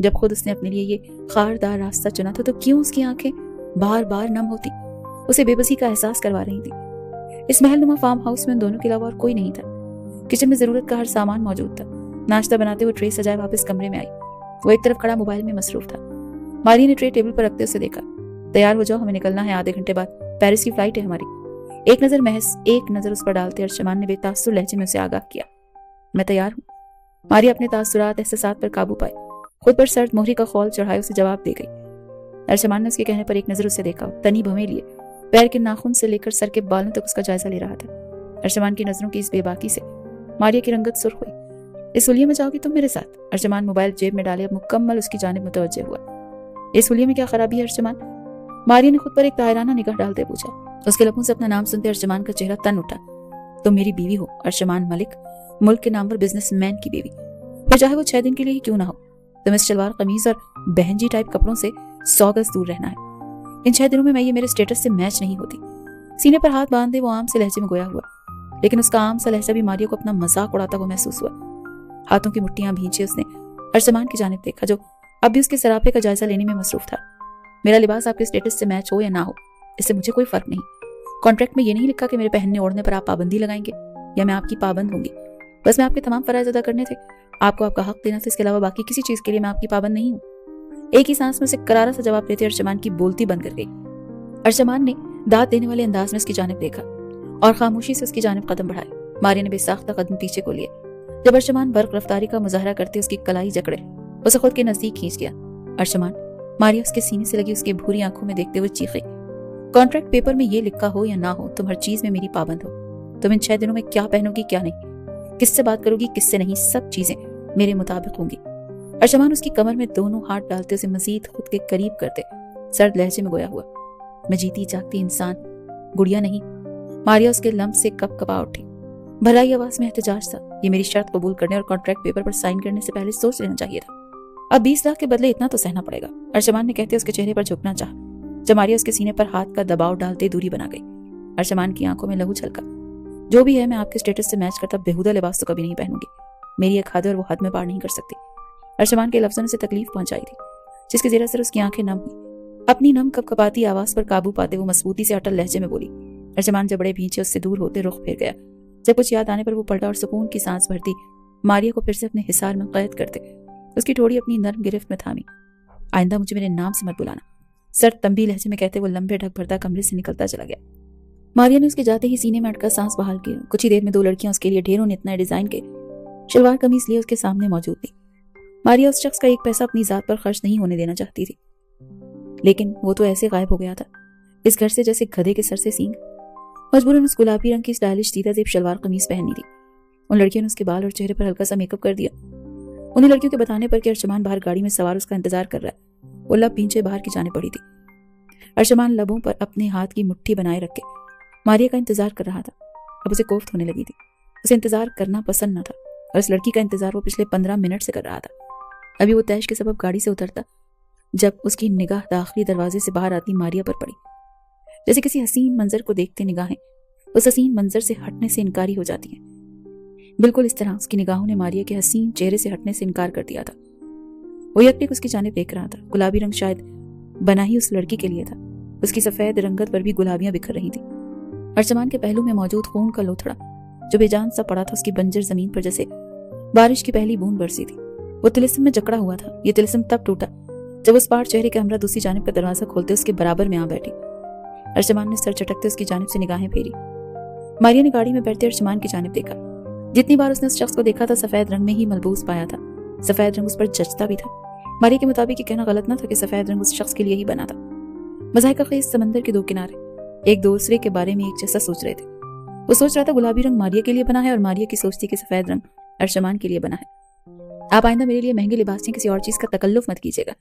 जब खुद उसने अपने लिए ये खारदार रास्ता चुना था, तो क्यों उसकी आंखें बार बार नम होती, उसे बेबसी का एहसास करवा रही थी। इस महलनुमा फार्म हाउस में उन दोनों के अलावा और कोई नहीं था। किचन में जरूरत का हर सामान मौजूद था। नाश्ता बनाते हुए ट्रे सजाए वापस कमरे में आई। वो एक तरफ खड़ा मोबाइल में मसरूफ था। मारिया ने ट्रे टेबल पर रखते उसे देखा। तैयार हो जाओ, हमें निकलना है, आधे घंटे बाद पेरिस की फ्लाइट है हमारी। एक नजर उस पर डालते अर्शमान ने बेतासुर लहजे में उसे आगाह किया, मैं तैयार हूँ। मारिया अपने तासुरात एहसासात पर काबू पाए, खुद पर सर्द मोहरी का खौल चढ़ाए उसे जवाब दे गई। अर्शमान ने उसके कहने पर एक नजर उसे देखा, तनी भवें लिए पैर के नाखून से लेकर सर के बालों तक उसका जायजा ले रहा था। अर्शमान की नजरों की इस बेबाकी से मारिया की रंगत सुर्ख हुई। इस हुलिये में जाओगी तुम मेरे साथ? अर्शमान मोबाइल जेब में डाले अब मुकम्मल उसकी जानिब मुतवज्जे हुआ। इस हुलिये में क्या खराबी है अर्शमान? मारिया ने खुद पर एक तायराना निगाह डालते पूछा। उसके लबों से अपना नाम सुनते अर्शमान का चेहरा तन उठा। तुम मेरी बीवी हो अर्शमान मलिक, मुल्क के नाम पर बिजनेसमैन की बीवी, फिर चाहे वो 6 दिन के लिए ही क्यों ना हो। तुम इस शलवार कमीज और बहनजी टाइप कपड़ों से 100 गज दूर रहना है। इन 6 दिनों में मैं ये मेरे स्टेटस से मैच नहीं होती। सीने पर हाथ बांधे वो आम से लहजे में गोया हुआ, लेकिन उसका आम सा लहजा भी मारिया को अपना मजाक उड़ाता हुआ महसूस हुआ। हाथों की मुट्ठियां भींचे उसने अर्शमान की जानिब देखा, जो अब भी उसके सराफे का जायजा लेने में मसरूफ था। मेरा लिबास आपके स्टेटस से मैच हो या ना हो, इससे मुझे कोई फर्क नहीं। कॉन्ट्रैक्ट में ये नहीं लिखा कि मेरे पहनने ओढ़ने पर आप पाबंदी लगाएंगे या मैं आपकी पाबंद होंगी। बस मैं आपके तमाम फराइज अदा करने थे, आपको आपका हक देना था। इसके अलावा बाकी किसी चीज के लिए मैं आपकी पाबंद नहीं हूँ। एक ही सांस में से करारा सा जवाब देते अर्शमान की बोलती बंद कर गई। अर्शमान ने दाद देने वाले अंदाज में उसकी जानिब देखा और खामोशी से उसकी जानिब कदम बढ़ाए। मारिया ने बेसाख्ता कदम पीछे को लिए। जब अर्शमान बर्क रफ्तारी का मुजाहरा करते उसकी कलाई जकड़े उसे खुद के नजदीक खींच गया। अर्शमान, मारिया उसके सीने से लगी उसकी भूरी आंखों में देखते हुए चीखी, कॉन्ट्रैक्ट पेपर में ये लिखा हो या ना हो, तुम हर चीज में मेरी पाबंद हो। तुम इन 6 दिनों में क्या पहनोगी क्या नहीं, किससे बात करोगी किससे नहीं, सब चीजें मेरे मुताबिक होंगी। अर्शमान उसकी कमर में दोनों हाथ डालते उसे मजीद खुद के करीब करते सर्द लहजे में गोया हुआ, मैं जीती जागती इंसान, गुड़िया नहीं। मारिया उसके लम्ब से कपकपा उठी। भलाई आवाज में एहतजाज था, ये मेरी शर्त कबूल करने और कॉन्ट्रैक्ट पेपर पर साइन करने से पहले सोच लेना चाहिए था। अब 20 लाख के बदले इतना तो सहना पड़ेगा। अर्शमान ने कहते उसके चेहरे पर झुकना चाहा, जब मारिया उसके सीने पर हाथ का दबाव डालते दूरी बना गई। अर्शमान की आंखों में लहू छलका। जो भी है, मैं आपके स्टेटस से मैच करता बेहुदा लिबास तो कभी नहीं पहनूंगी। मेरी एक हद और वो हद में पार नहीं कर सकती। अर्शमान के लफ्जों ने उसे तकलीफ पहुंचाई थी, जिसके ज़रा असर उसकी आंखें नम हुई। अपनी नम कपकपाती आवाज पर काबू पाते वो मजबूती से अटल लहजे में बोली। अर्शमान जब बड़े भींचे उससे दूर होते रुख फिर गया। जब कुछ याद आने पर वो पलटा और सुकून की सांस भरती मारिया को फिर से अपने हिसार में कैद करते उसकी ठोड़ी अपनी नर्म गिरफ्त में थामी। आइंदा मुझे मेरे नाम से मत बुलाना, सर तंबी लहजे में कहते वो लंबे ढक भरता कमरे से निकलता चला गया। मारिया ने उसके जाते ही सीने में अटका सांस बहाल किया। कुछ ही देर में 2 लड़कियां उसके लिए ढेरों नित नए डिजाइन के शलवार कमीज लिए उसके सामने मौजूद थी। मारिया उस शख्स का एक पैसा अपनी जात पर खर्च नहीं होने देना चाहती थी, लेकिन वो तो ऐसे गायब हो गया था इस घर से जैसे गधे के सर से सींग। मजबूरन उस गुलाबी रंग की स्टाइलिश सीधा जेब शलवार कमीज पहननी थी। उन लड़कियों ने उसके बाल और चेहरे पर हल्का सा मेकअप कर दिया। उन्हीं लड़कियों के बताने पर कि अर्शमान बाहर गाड़ी में सवार उसका इंतजार कर रहा है, वो लब पीछे बाहर की जाने पड़ी थी। अर्शमान लबों पर अपने हाथ की मुट्ठी बनाए रखे मारिया का इंतजार कर रहा था। अब उसे कोफ्त होने लगी थी। उसे इंतजार करना पसंद न था और इस लड़की का इंतजार वो पिछले 15 मिनट से कर रहा था। अभी वो तैश के सबब गाड़ी से उतरता जब उसकी निगाह दाखिली दरवाजे से बाहर आती मारिया पर पड़ी। जैसे किसी हसीन मंजर को देखते निगाहें उस हसीन मंजर से हटने से इनकारी हो जाती हैं। बिल्कुल इस तरह उसकी निगाहों ने मारिया के हसीन चेहरे से हटने से इनकार कर दिया था। वो यकदम उसकी जानिब देख रहा था। गुलाबी रंग शायद बना ही उस लड़की के लिए था। उसकी सफेद रंगत पर भी गुलाबियां बिखर रही थी। अर्शमान के पहलू में मौजूद खून का लोथड़ा जो बेजान सा पड़ा था उसकी बंजर जमीन पर जैसे बारिश की पहली बूंद बरसी थी। वो तिलिस्म में जकड़ा हुआ था। ये तिलिस्म तब टूटा जब उस पार चेहरे के हमरा दूसरी जानिब का दरवाजा खोलते उसके बराबर में आ बैठी। अर्शमान ने सर चटकते उसकी जानिब से निगाहें फेरी। मारिया ने गाड़ी में बैठते अर्शमान की जानिब देखा। जितनी बार उसने उस शख्स को देखा था सफेद रंग में ही मलबूस पाया था। सफेद रंग उस पर जचता भी था। मारिया के मुताबिक ये कहना गलत न था कि सफेद रंग उस शख्स के लिए ही बना था। मज़ाहिका ख़ीज़ समंदर के 2 किनारे एक दूसरे के बारे में एक जैसा सोच रहे थे। वो सोच रहा था गुलाबी रंग मारिया के लिए बना है और मारिया की सोचती कि सफेद रंग अर्शमान के लिए बना है। आप आइंदा मेरे लिए महंगे लिबास या किसी और चीज का तकल्लुफ मत कीजिएगा।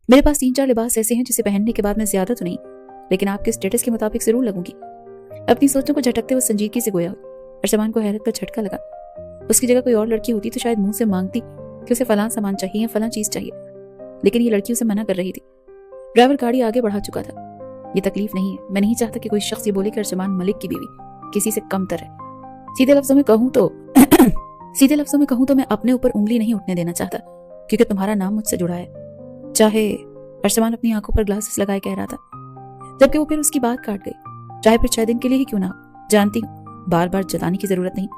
मेरे पास 3-4 लिबास ऐसे हैं जिसे पहनने के बाद मैं ज्यादा तो नहीं, लेकिन आपके स्टेटस के मुताबिक जरूर लगूंगी। अपनी सोचों को झटकते हुए संजीदगी से गोया हुई। अर्शमान को हैरत का झटका लगा। उसकी जगह कोई और लड़की होती तो शायद मुंह से मांगती कि उसे फलां सामान चाहिए या फलां चीज चाहिए, लेकिन ये लड़की उसे मना कर रही थी। ड्राइवर गाड़ी आगे बढ़ा चुका था। ये तकलीफ नहीं है। मैं नहीं चाहता कि कोई शख्स ये बोले कि अर्शमान मलिक की बीवी किसी से कमतर है। सीधे लफ्जों में कहूं तो मैं अपने ऊपर उंगली नहीं उठने देना चाहता, क्योंकि तुम्हारा नाम मुझसे जुड़ा है। चाहे अर्शमान अपनी आंखों पर ग्लासेस लगाए कह रहा था, जबकि वो फिर उसकी बात काट गई। चाहे फिर 6 दिन के लिए ही क्यों ना हो। जानती हूँ बार बार जताने की जरूरत नहीं।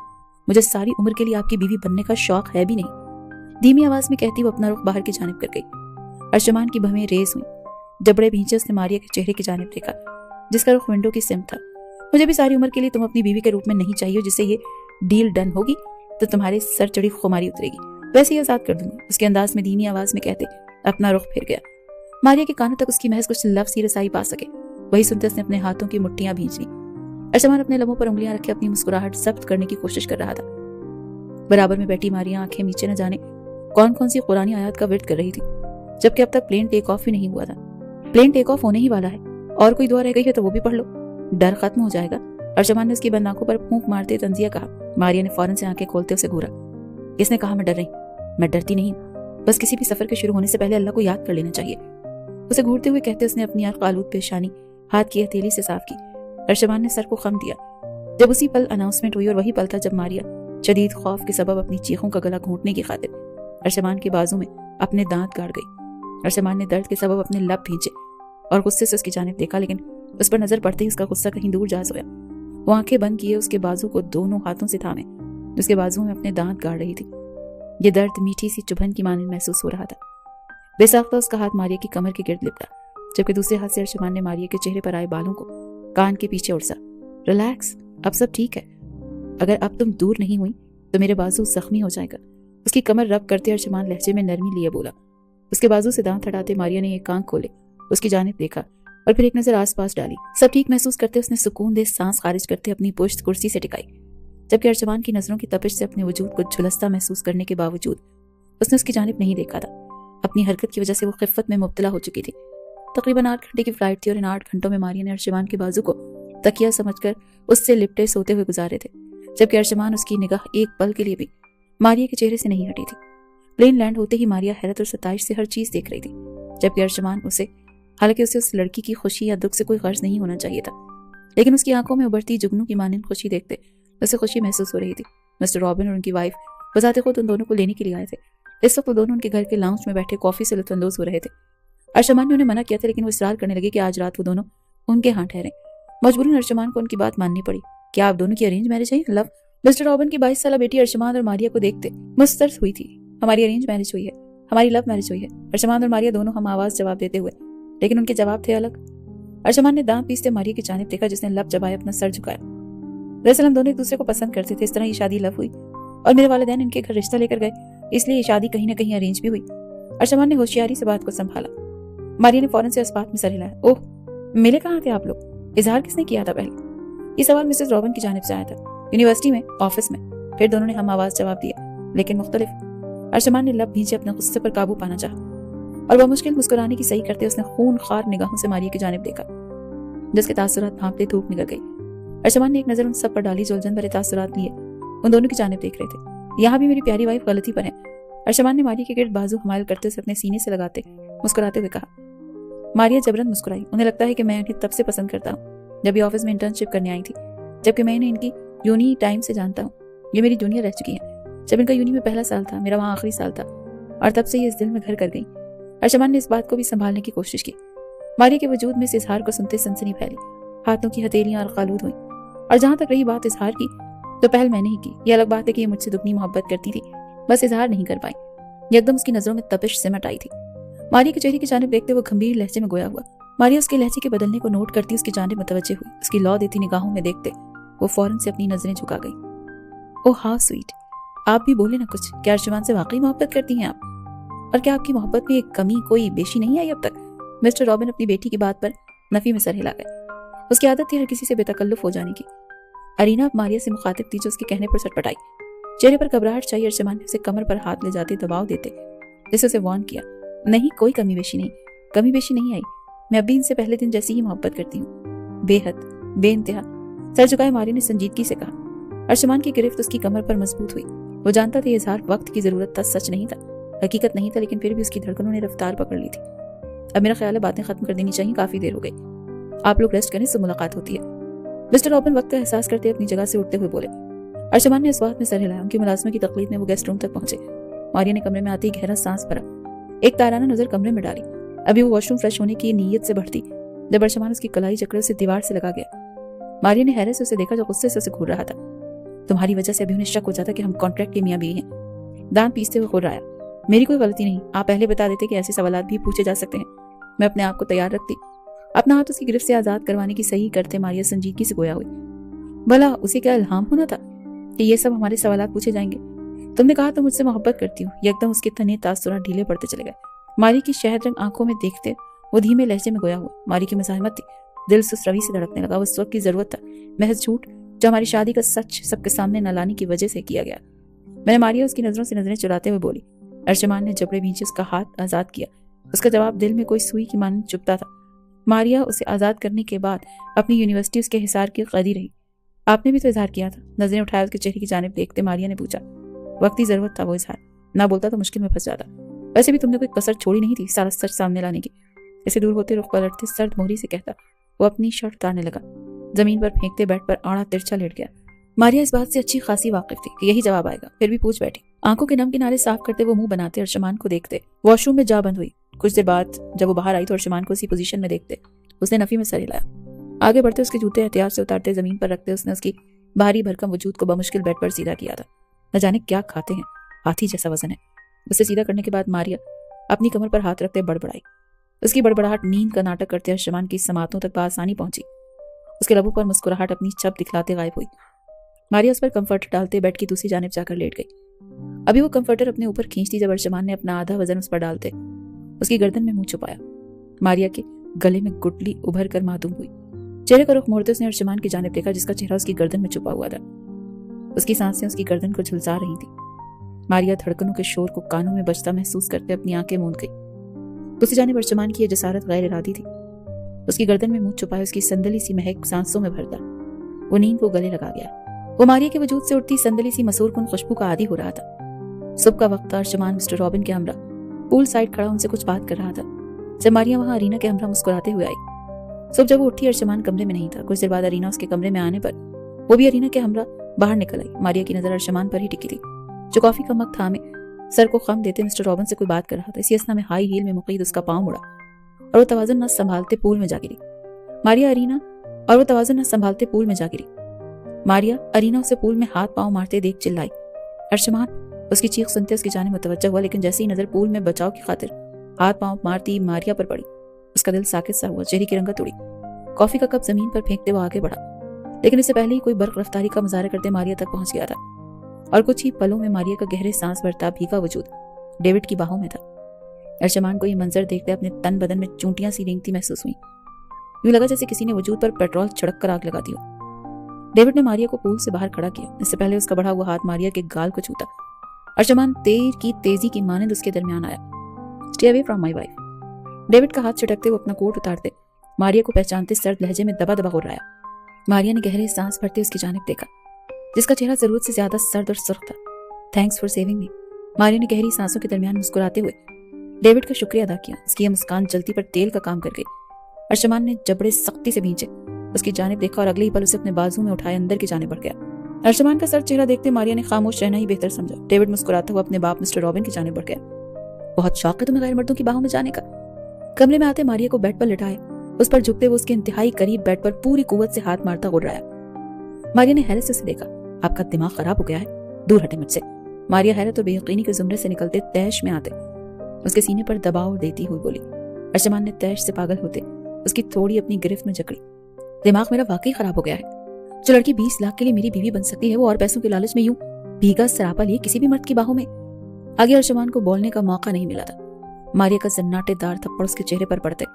मुझे सारी उम्र के लिए आपकी बीवी बनने का शौक है भी नहीं। धीमी आवाज में कहती वो अपना रुख बाहर की जानिब कर गई। अर्शमान की भवें रेस हुई। जबड़े भींचे उसने मारिया के चेहरे की जानिब देखा, जिसका रुख विंडो की सिमत था। मुझे भी सारी उम्र के लिए तुम अपनी बीवी के रूप में नहीं चाहिए जिससे ये डील डन होगी तो तुम्हारे सर चढ़ी खुमारी उतरेगी, वैसे ही आजाद कर दूंगी। उसके अंदाज में धीमी आवाज में कहते अपना रुख फिर गया। मारिया के कानों तक उसकी महज कुछ लफ्ज़ ही रसाई पा सके। वही सुनते उसने अपने हाथों की मुट्ठियां भींच ली। अर्शमान अपने लबों पर उंगलियां रखे अपनी मुस्कुराहट जब्त करने की कोशिश कर रहा था। बराबर में बैठी मारिया आंखें नीचे न जाने कौन कौन सी कुरानी आयत का विर्द कर रही थी, जबकि अब तक प्लेन टेक ऑफ भी नहीं हुआ था। प्लेन टेक ऑफ होने ही वाला है, और कोई दुआ रह गई है तो वो भी पढ़ लो, डर खत्म हो जाएगा। अर्शमान ने उसकी बंद आंखों पर फूंक मारते तंजिया कहा। मारिया ने फौरन से आंखें खोलते उसे घूरा। इसने कहा मैं डर रही, मैं डरती नहीं, बस किसी भी सफर के शुरू होने से पहले अल्लाह को याद कर लेना चाहिए। उसे घूरते हुए कहते उसने अपनी आंख आलूद पेशानी हाथ की हथेली से साफ की। अर्शमान ने सर को खम दिया। जब उसी पल अनाउंसमेंट हुई और वही पल था जब मारिया शदीद खौफ के सबब अपनी चीखों का गला घोंटने की खातिर अर्शमान के बाजू में अपने दांत गाड़ गई। अर्शमान ने दर्द के सबब अपने लब भींचे और गुस्से से उसकी जानिब देखा, लेकिन उस पर नजर पड़ते ही उसका गुस्सा कहीं दूर जा सोया। वो आंखें बंद किए उसके बाजू को दोनों हाथों से थामे उसके बाजू में अपने दांत गाड़ रही थी। ये दर्द मीठी सी चुभन की मानंद महसूस हो रहा था। बेसाख्ता उसका हाथ मारिया की कमर के गिर्द लिपटा, जबकि दूसरे हाथ से अर्शमान ने मारिया के चेहरे पर आए बालों को कान के पीछे उड़सा। रिलैक्स, अब सब ठीक है। अगर अब तुम दूर नहीं हुई तो मेरे बाजू जख्मी हो जाएगा। उसकी कमर रब करते अर्शमान लहजे में नरमी लिए बोला। उसके बाजू से दांत हटाते मारिया ने एक आंख खोले, उसकी जानिब देखा और फिर एक नजर आसपास डाली। सब ठीक महसूस करते उसने सुकून दे सांस खारिज करते अपनी पुश्त कुर्सी से टिकाई, जबकि अर्शमान की नजरों की तपिश से अपने वजूद को झुलसता महसूस करने के बावजूद उसने उसकी जानिब नहीं देखा था। अपनी हरकत की वजह से वो खिफ़त में मुब्तला हो चुकी थी। तकरीबन 8 घंटे की फ्लाइट थी और इन 8 घंटों में मारिया ने अर्शमान के बाजू को तकिया समझकर उससे लिपटे सोते हुए गुजारे थे, जबकि अर्शमान उसकी निगाह एक पल के लिए भी मारिया के चेहरे से नहीं हटी थी। प्लेन लैंड होते ही मारिया हैरत और सताइश से हर चीज देख रही थी, जबकि अर्शमान उसे, हालांकि उसे उस लड़की की खुशी या दुख से कोई गर्ज नहीं होना चाहिए था, लेकिन उसकी आंखों में उभरती जुगनू की मानंद खुशी देखते उसे खुशी महसूस हो रही थी। मिस्टर रॉबिन और उनकी वाइफ बजाते खुद उन दोनों को लेने के लिए आए थे। इस वक्त वो दोनों उनके घर के लाउंज में बैठे कॉफी से लुत्फानंदोज हो रहे थे। अर्शमान ने उन्हें मना किया था, लेकिन वो इसरार करने लगे कि आज रात वो दोनों उनके यहाँ ठहरे। मजबूरन अर्शमान को उनकी बात माननी पड़ी। क्या आप दोनों की अरेंज मैरिज है? लव? मिस्टर रॉबिन की 22 साल बेटी अर्शमान और मारिया को देखते मुस्तरस हुई थी। हमारी अरेंज मैरिज हुई है, हमारी लव मैरिज हुई है। अर्शमान और मारिया दोनों हम आवाज जवाब देते हुए, लेकिन उनके जवाब थे अलग। अर्शमान ने दांत पीसते मारिया की जानिब देखा, जिसने लब जबाए अपना सर झुकाया। दरअसल हम दोनों एक दूसरे को पसंद करते थे, इस तरह ये शादी लव हुई और मेरे वालिदैन इनके घर रिश्ता लेकर गए, इसलिए ये शादी कहीं ना कहीं अरेंज भी हुई। अर्शमान ने होशियारी से बात को संभाला। मारिया ने फौरन से इस बात में सर हिलाया। ओह, मिले कहाँ थे आप लोग? इजहार किसने किया था पहले? ये सवाल मिसेस रॉबिन की जानिब से आया था। यूनिवर्सिटी में, ऑफिस में। फिर दोनों ने हम आवाज जवाब दिया, लेकिन मुख्तलिफ। अर्शमान ने लब भींचे अपने गुस्से पर काबू पाना चाहा और बमुश्किल मुस्कुराने की सही करते उसने खून खार निगाहों से मारिया की जानिब देखा, जिसके तासुरात भांपते धूप निकल गई। अर्शमान ने एक नजर उन सब पर डाली जो उलझन भरे तासुरात लिए उन दोनों की जानिब देख रहे थे। यहाँ भी मेरी प्यारी वाइफ गलती पर है। अर्शमान ने मारिया के गिर्द बाजू हमायल करते उसे अपने सीने से लगाते मुस्कुराते हुए कहा। मारिया जबरन मुस्कुराई। उन्हें लगता है कि मैं इन्हें तब से पसंद करता हूँ जब ये ऑफिस में इंटर्नशिप करने आई थी, जबकि मैं इन्हें इनकी यूनी टाइम से जानता हूँ। ये मेरी जूनियर रह चुकी है। जब इनका यूनी में पहला साल था, मेरा वहाँ आखिरी साल था और तब से ये इस दिल में घर कर गई। अर्शमान ने इस बात को भी संभालने की कोशिश की। मारिया के वजूद में इस इजहार को सुनते सनसनी फैली, हाथों की हथेलियां अलगालूद हुई। और जहां तक रही बात इजहार की, तो पहल मैंने ही की। ये अलग बात है कि ये मुझसे दुगनी मोहब्बत करती थी, बस इजहार नहीं कर पाई। एकदम उसकी नजरों में तपिश सिमट आई थी। मारिया के चेहरे की जानिब देखते वो गंभीर लहजे में गोया हुआ। मारिया उसके लहजे के बदलने को नोट करती उसकी जानिब मुतवज्जे हुई। उसकी लौ देती निगाहों में देखते वो फौरन से अपनी नजरें झुका गई। ओह हाउ स्वीट, आप भी बोले ना कुछ। क्या अर्शमान से वाकई मोहब्बत करती हैं आप? और क्या आपकी मोहब्बत में एक कमी, कोई बेशी नहीं आई अब तक? मिस्टर रॉबिन अपनी बेटी की बात पर नफी में सर हिला गए। उसकी आदत थी हर किसी से बेतकल्लुफ हो जाने की। अरीना अब मारिया से मुखातिब थी, जो उसके कहने पर सटपटाई। चेहरे पर घबराहट चाहिए। अर्शमान ने उसे कमर पर हाथ ले जाते दबाव देते जैसे उसे वार्न किया। नहीं, कोई कमी बेशी नहीं, कमी बेशी नहीं आई। मैं अब भी इनसे पहले दिन जैसी ही मोहब्बत करती हूँ, बेहद, बेइंतहा। सर झुकाए मारिया ने संजीदगी से कहा। अर्शमान की गिरफ्त उसकी कमर पर मजबूत हुई। वो जानता था इजहार वक्त की जरूरत था, सच नहीं था, हकीकत नहीं था, लेकिन फिर भी उसकी धड़कनों ने रफ्तार पकड़ ली थी। अब मेरा ख्याल है बातें खत्म कर देनी चाहिए, काफी देर हो गई। आप लोग रेस्ट करें, सब मुलाकात होती है। मिस्टर रॉबिन वक्त का एहसास करते अपनी जगह से उठते हुए बोले। अर्शमान ने इस बात में सर हिलाया। उनकी मुलाजमत की तकलीफ में वो गेस्ट रूम तक पहुंचे। मारिया ने कमरे में आते ही गहरा सांस भरा, एक ताराना नजर कमरे में डाली। अभी वो वॉशरूम फ्रेश होने की नीयत से बढ़ती जब अर्शमान उसकी कलाई जकड़े उसे दीवार से लगा गया। मारिया ने हैरत से उसे देखा जो गुस्से से उसे घूर रहा था। तुम्हारी वजह से अभी उन्हें शक हो जाता कि हम कॉन्ट्रैक्ट के मियां बीवी हैं। दांत पीसते हुए घूर आया। मेरी कोई गलती नहीं, आप पहले बता देते कि ऐसे सवालात भी पूछे जा सकते हैं। मैं अपने आप को तैयार रखती। अपना हाथ उसकी गिरफ्त से आजाद करवाने की सही करते मारिया संजीदगी से गोया हुई। भला उसे क्या इल्हाम होना था कि ये सब हमारे सवालात पूछे जाएंगे? तुमने कहा तुम मुझसे मोहब्बत करती हो। एकदम उसके तने तासुरात ढीले पड़ते चले गए। मारी की शहद रंग आंखों में देखते वो धीमे लहजे में गोया हुआ। मारी की मज़ाहमत थी, दिल सुस्त रवि से धड़कने लगा। उस वक्त की जरूरत था, महज झूठ जो हमारी शादी का सच सबके सामने न लाने की वजह से किया गया। मैंने मारिया उसकी नजरों से नजरें चुराते हुए बोली। अर्शमान ने जबड़े भींचे उसका हाथ आजाद किया। उसका जवाब दिल में कोई सुई की मानंद चुभता था। मारिया उसे आजाद करने के बाद अपनी यूनिवर्सिटी उसके हिसार की कैदी रही। आपने भी तो इजहार किया था। नजरें उठाए उसके चेहरे की जानिब देखते मारिया ने पूछा। वक्ती जरूरत था वो इजहार, ना बोलता तो मुश्किल में फंस जाता। वैसे भी तुमने कोई कसर छोड़ी नहीं थी सारा सच सामने लाने की। इसे दूर होते रुख पलटते सर्द मोहरी से कहता। वो अपनी शर्ट उतारने लगा। जमीन पर फेंकते बेड पर आड़ा तिरछा लेट गया। मारिया इस बात से अच्छी खासी वाकिफ थी कि यही जवाब आएगा, फिर भी पूछ बैठी। आंखों के नम किनारे साफ करते वो मुंह बनाते अर्शमान को देखते वॉशरूम में जा बंद हुई। कुछ देर बाद जब वो बाहर आई तो अर्शमान को उसी पोजीशन में देखते उसने नफी में सर हिलाया। आगे बढ़ते उसके जूते एहतियात से उतारते जमीन पर रखते उसने उसकी भारी भरकम वजूद को बमुश्किल बेड पर सीधा किया था। न जाने क्या खाते हैं, हाथी जैसा वजन है। उसे सीधा करने के बाद मारिया अपनी कमर पर हाथ रखते बड़बड़ाई। उसकी बड़बड़ाहट नींद का नाटक करते अर्शमान की समातों तक बआसानी पहुंची। उसके लबों पर मुस्कुराहट अपनी छप दिखलाते गायब हुई। मारिया उस पर कंफर्टर डालते बेड की दूसरी जानिब जाकर लेट गई। अभी वो कंफर्टर अपने ऊपर खींचती जब अर्शमान ने अपना आधा वजन उस पर डालते उसकी गर्दन में मुंह छुपाया। मारिया के गले में गुटली उभर कर मातूम हुई। चेहरे का रुख मोड़ते उसने अर्शमान की जानिब देखा जिसका चेहरा उसकी गर्दन में छुपा हुआ था। उसकी सांसें उसकी गर्दन को झुलसा रही थी। मारिया धड़कनों के शोर को कानों में बजता महसूस करते अपनी आंखें मूंद गई। दूसरी जानिब अर्शमान की यह जसारत गैर इरादी थी। उसकी गर्दन में मुंह छुपाए उसकी संदली सी महक सांसों में भरता वो नींद को गले लगा गया। वो मारिया के वजूद से उठती संदली सी मसूर कुन खुशबू का आदी हो रहा था। सुबह का वक्त था। अर्शमान मिस्टर रॉबिन के हमरा पूल साइड खड़ा उनसे कुछ बात कर रहा था जब मारिया वहां अरीना के हमरा मुस्कुराते हुए आई। सुबह जब वो उठी अर्शमान कमरे में नहीं था। कुछ देर बाद अरीना उसके कमरे में आने पर वो भी अरीना के हमरा बाहर निकल आई। मारिया की नजर अर्शमान पर ही टिकी थी जो कॉफी का मग थामे सर को खम देते मिस्टर रॉबिन से कोई बात कर रहा था। इसी असना में हाई हील में मुक़ीद उसका पांव मुड़ा और वो तवाज़ुन न संभालते पूल में जा गिरी। मारिया अरीना उसे पूल में हाथ पांव मारते देख चिल्लाई। अर्शमान उसकी चीख सुनते उसकी जाने मुतवज्जह हुआ, लेकिन जैसे ही नजर पूल में बचाव की खातिर हाथ पांव मारती मारिया पर पड़ी उसका दिल साकित सा हुआ। चेहरे की रंगत उड़ी। कॉफी का कप जमीन पर फेंकते वो आगे बढ़ा, लेकिन इससे पहले ही कोई बर्क रफ्तारी का मुजाहरा करते मारिया तक पहुंच गया था और कुछ ही पलों में मारिया का गहरे सांस भरता भीगा वजूद डेविड की बाहों में था। अर्शमान को ये मंजर देखते अपने तन बदन में चूंटियां सी रेंगती महसूस हुई। यूं लगा जैसे किसी ने वजूद पर पेट्रोल छिड़क कर आग लगा दी हो। डेविड ने मारिया को पूल से बाहर खड़ा किया। इससे पहले उसका बढ़ा हुआ हाथ मारिया के गाल को छूता। अर्शमान तेजी की मानंद उसके दरमियान आया। Stay away from my wife. David का हाथ छिटकते वो अपना कोट उतारते मारिया को पहचानते सर्द लहजे में दबा दबा हो रहा। मारिया ने गहरे सांस भरते उसकी जानिब देखा जिसका चेहरा जरूरत से ज्यादा सर्द और सुर्ख था। थैंक्स फॉर सेविंग मी। मारिया ने गहरी सांसों के दरमियान मुस्कुराते हुए डेविड का शुक्रिया अदा किया। उसकी यह मुस्कान जलती पर तेल का काम कर गई। अर्शमान ने जबड़े सख्ती से भींचे उसकी जानिब देखा और अगले ही पल उसे अपने बाजू में उठाए अंदर की जानिब बढ़ गया। अर्शमान का सर चेहरा देखते मारिया ने खामोश रहना ही बेहतर समझा। डेविड मुस्कुराता हुआ अपने बाप मिस्टर रॉबिन की जानिब बढ़ गया। बहुत शौक है तुम्हें गैर मर्दों की बाहों में जाने का। कमरे में आते मारिया को बेड पर लिटाए उस पर झुकते वो उसके इंतहाई करीब बेड पर पूरी कुव्वत से हाथ मारता गुर्राया। मारिया ने हैरत से उसे देखा। आपका दिमाग खराब हो गया है, दूर हटे मुझसे। मारिया हैरत और बेयकीनी के जुमरे से निकलते तैश में आते उसके सीने पर दबाव देती हुई बोली। अर्शमान ने तैश से पागल होते उसकी थोड़ी अपनी गिरफ्त में जकड़ी। दिमाग मेरा वाकई खराब हो गया है। जो लड़की 20 लाख के लिए मेरी बीवी बन सकती है वो और पैसों के लालच में यूं भीगा सरापा लिए किसी भी मर्द की बाहों में। आगे अर्शमान को बोलने का मौका नहीं मिला था। मारिया का जन्नाटेदार थप्पड़ उसके चेहरे पर पड़ते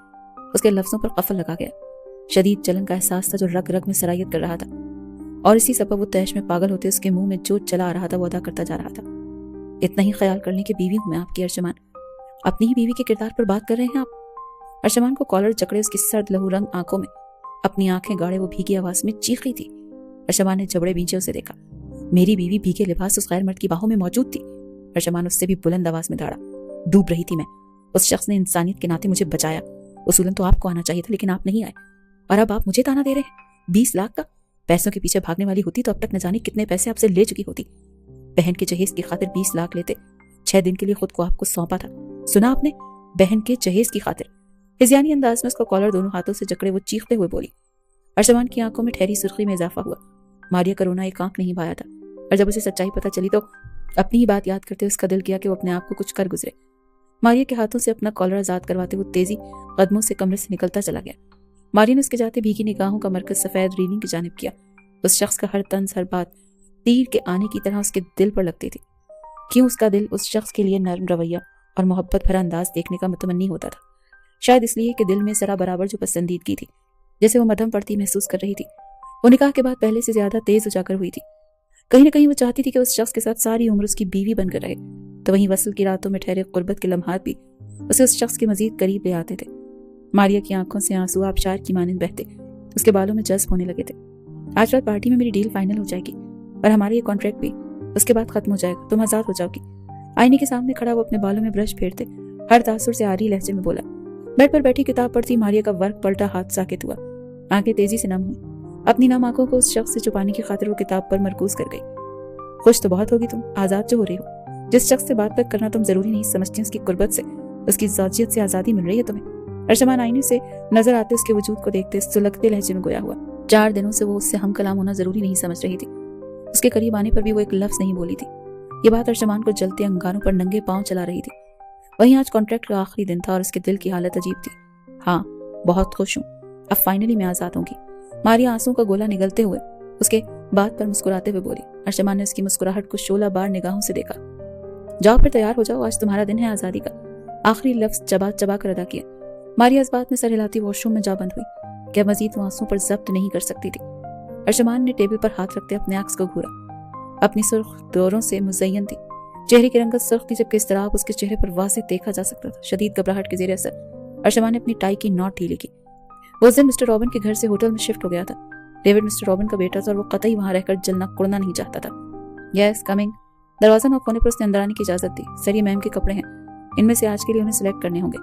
उसके लफ्जों पर कफल लगा गया। शदीद जलन का एहसास था जो रग रग में सरायत कर रहा था और इसी सबब वो तैश में पागल होते उसके मुंह में जो चला आ रहा था वो अदा करता जा रहा था। इतना ही ख्याल करने की बीवी हूं मैं आपकी अर्शमान। अपनी ही बीवी के किरदार पर बात कर रहे हैं आप। अर्शमान को कॉलर जकड़े उसकी सर्द लहू रंग आंखों में अपनी आंखें गाड़े वो भीगी आवाज में चीख रही थी। अर्शमान ने जबड़े भींचे उसे देखा। मेरी बीवी भीगे लिबास उस गैर मर्द की बाहों में मौजूद थी। अर्शमान उससे भी बुलंद आवाज में दौड़ा। डूब रही थी मैं। उस शख्स ने इंसानियत के नाते मुझे बचाया। उसूलन तो आपको आना चाहिए था लेकिन आप नहीं आए और अब आप मुझे ताना दे रहे हैं। 20 लाख का। पैसों के पीछे भागने वाली होती तो अब तक न जाने कितने पैसे आपसे ले चुकी होती। बहन के जहेज की खातिर 20 लाख लेते 6 दिन के लिए खुद को आपको सौंपा था। सुना आपने? बहन के जहेज की खातिर। हिज़यानी अंदाज में उसका कॉलर दोनों हाथों से जकड़े वो चीखते हुए बोली। अर्शमान की आंखों में ठहरी सुर्खी में इजाफा हुआ। मारिया का रोना एक आंख नहीं पाया था और जब उसे सच्चाई पता चली तो अपनी ही बात याद करते उसका दिल किया कि वो अपने आप को कुछ कर गुजरे। मारिया के हाथों से अपना कॉलर आजाद करवाते वो तेजी कदमों से कमरे से निकलता चला गया। मारिया ने उसके जाते भीगी निगाहों का मरकज सफेद रीलिंग की जानिब किया। उस शख्स का हर तंज, हर बात तीर के आने की तरह उसके दिल पर लगती थी। क्यों उसका दिल उस शख्स के लिए नर्म रवैया और मोहब्बत भरा अंदाज देखने का मुतमन्नी होता था? शायद इसलिए कि दिल में जरा बराबर जो पसंदीदगी थी, जैसे वो मध्यम पड़ती महसूस कर रही थी, वो निकाह के बाद पहले से ज्यादा तेज उजागर हुई थी। कहीं न कहीं वो चाहती थी कि उस शख्स के साथ सारी उम्र उसकी बीवी बनकर रहे। तो वहीं वसल की रातों में ठहरे कुर्बत के लम्हात भी उसे उस शख्स के मजीद करीब ले आते थे। मारिया की आंखों से आंसू आबशार की मानिंद बहते, उसके बालों में जज्ब होने लगे थे। आज रात पार्टी में मेरी डील फाइनल हो जाएगी और हमारा ये कॉन्ट्रैक्ट भी उसके बाद खत्म हो जाएगा। तुम आजाद हो जाओगी। आईने के सामने खड़ा वो अपने बालों में ब्रश फेरते हर तासुर से आरी लहजे में बोला। बेड पर बैठी किताब पढ़ती मारिया का वर्क पलटा हाथ साकित हुआ। आंखें तेजी से नम हुई। अपनी नम आंखों को उस शख्स से छुपाने की खातिर वो किताब पर मरकूज कर गई। खुश तो बहुत होगी तुम, आजाद जो हो रही हो। जिस शख्स से बात तक करना तुम जरूरी नहीं समझती, उसकी कुर्बत से, उसकी ज़ातियत से आजादी मिल रही है तुम्हें। अर्शमान आईने से नजर आते उसके वजूद को देखते सुलगते लहजे में गोया हुआ। 4 दिनों से वो उससे हम कलाम होना जरूरी नहीं समझ रही थी। उसके करीब आने पर भी वो एक लफ्ज नहीं बोली थी। ये बात अर्शमान को जलते अंगारों पर नंगे पांव चला रही थी। वहीं आज कॉन्ट्रैक्ट का आखिरी दिन था और उसके दिल की हालत अजीब थी। हाँ, बहुत खुश हूँ, अब फाइनली मैं आजाद होंगी। मारिया आंसू का गोला निगलते हुए उसके बात पर मुस्कुराते हुए बोली। अर्शमान ने उसकी मुस्कुराहट को 16 बार निगाहों से देखा। जाओ फिर तैयार हो जाओ, आज तुम्हारा दिन है आजादी का। आखिरी लफ्ज चबा चबा कर अदा किया। मारिया इस बात में सर हिलाती वॉशरूम में जा बंद हुई। क्या मजीद वो आंसू पर जब्त नहीं कर सकती थी। अर्शमान ने टेबल पर हाथ रखते अपने अक्स को घूरा। अपनी सुर्ख दौरों से मुज़य्यन थी, चेहरे की रंगत सुर्ख थी, जबकि इस्तराब उसके चेहरे पर वाज़ेह देखा जा सकता था। शदीद घबराहट के ज़ेरे असर अर्शमान ने अपनी टाई की नॉट ढीली की। वो उस दिन मिस्टर रॉबिन के घर से होटल में शिफ्ट हो गया था। डेविड मिस्टर रॉबिन का बेटा था और वो कतई वहां रहकर जलना कुड़ना नहीं चाहता था। Yes coming. दरवाजा नॉक होने पर उसने अंदर आने की इजाजत दी। सर ये मैम के कपड़े हैं, इनमें से आज के लिए उन्हें सिलेक्ट करने होंगे।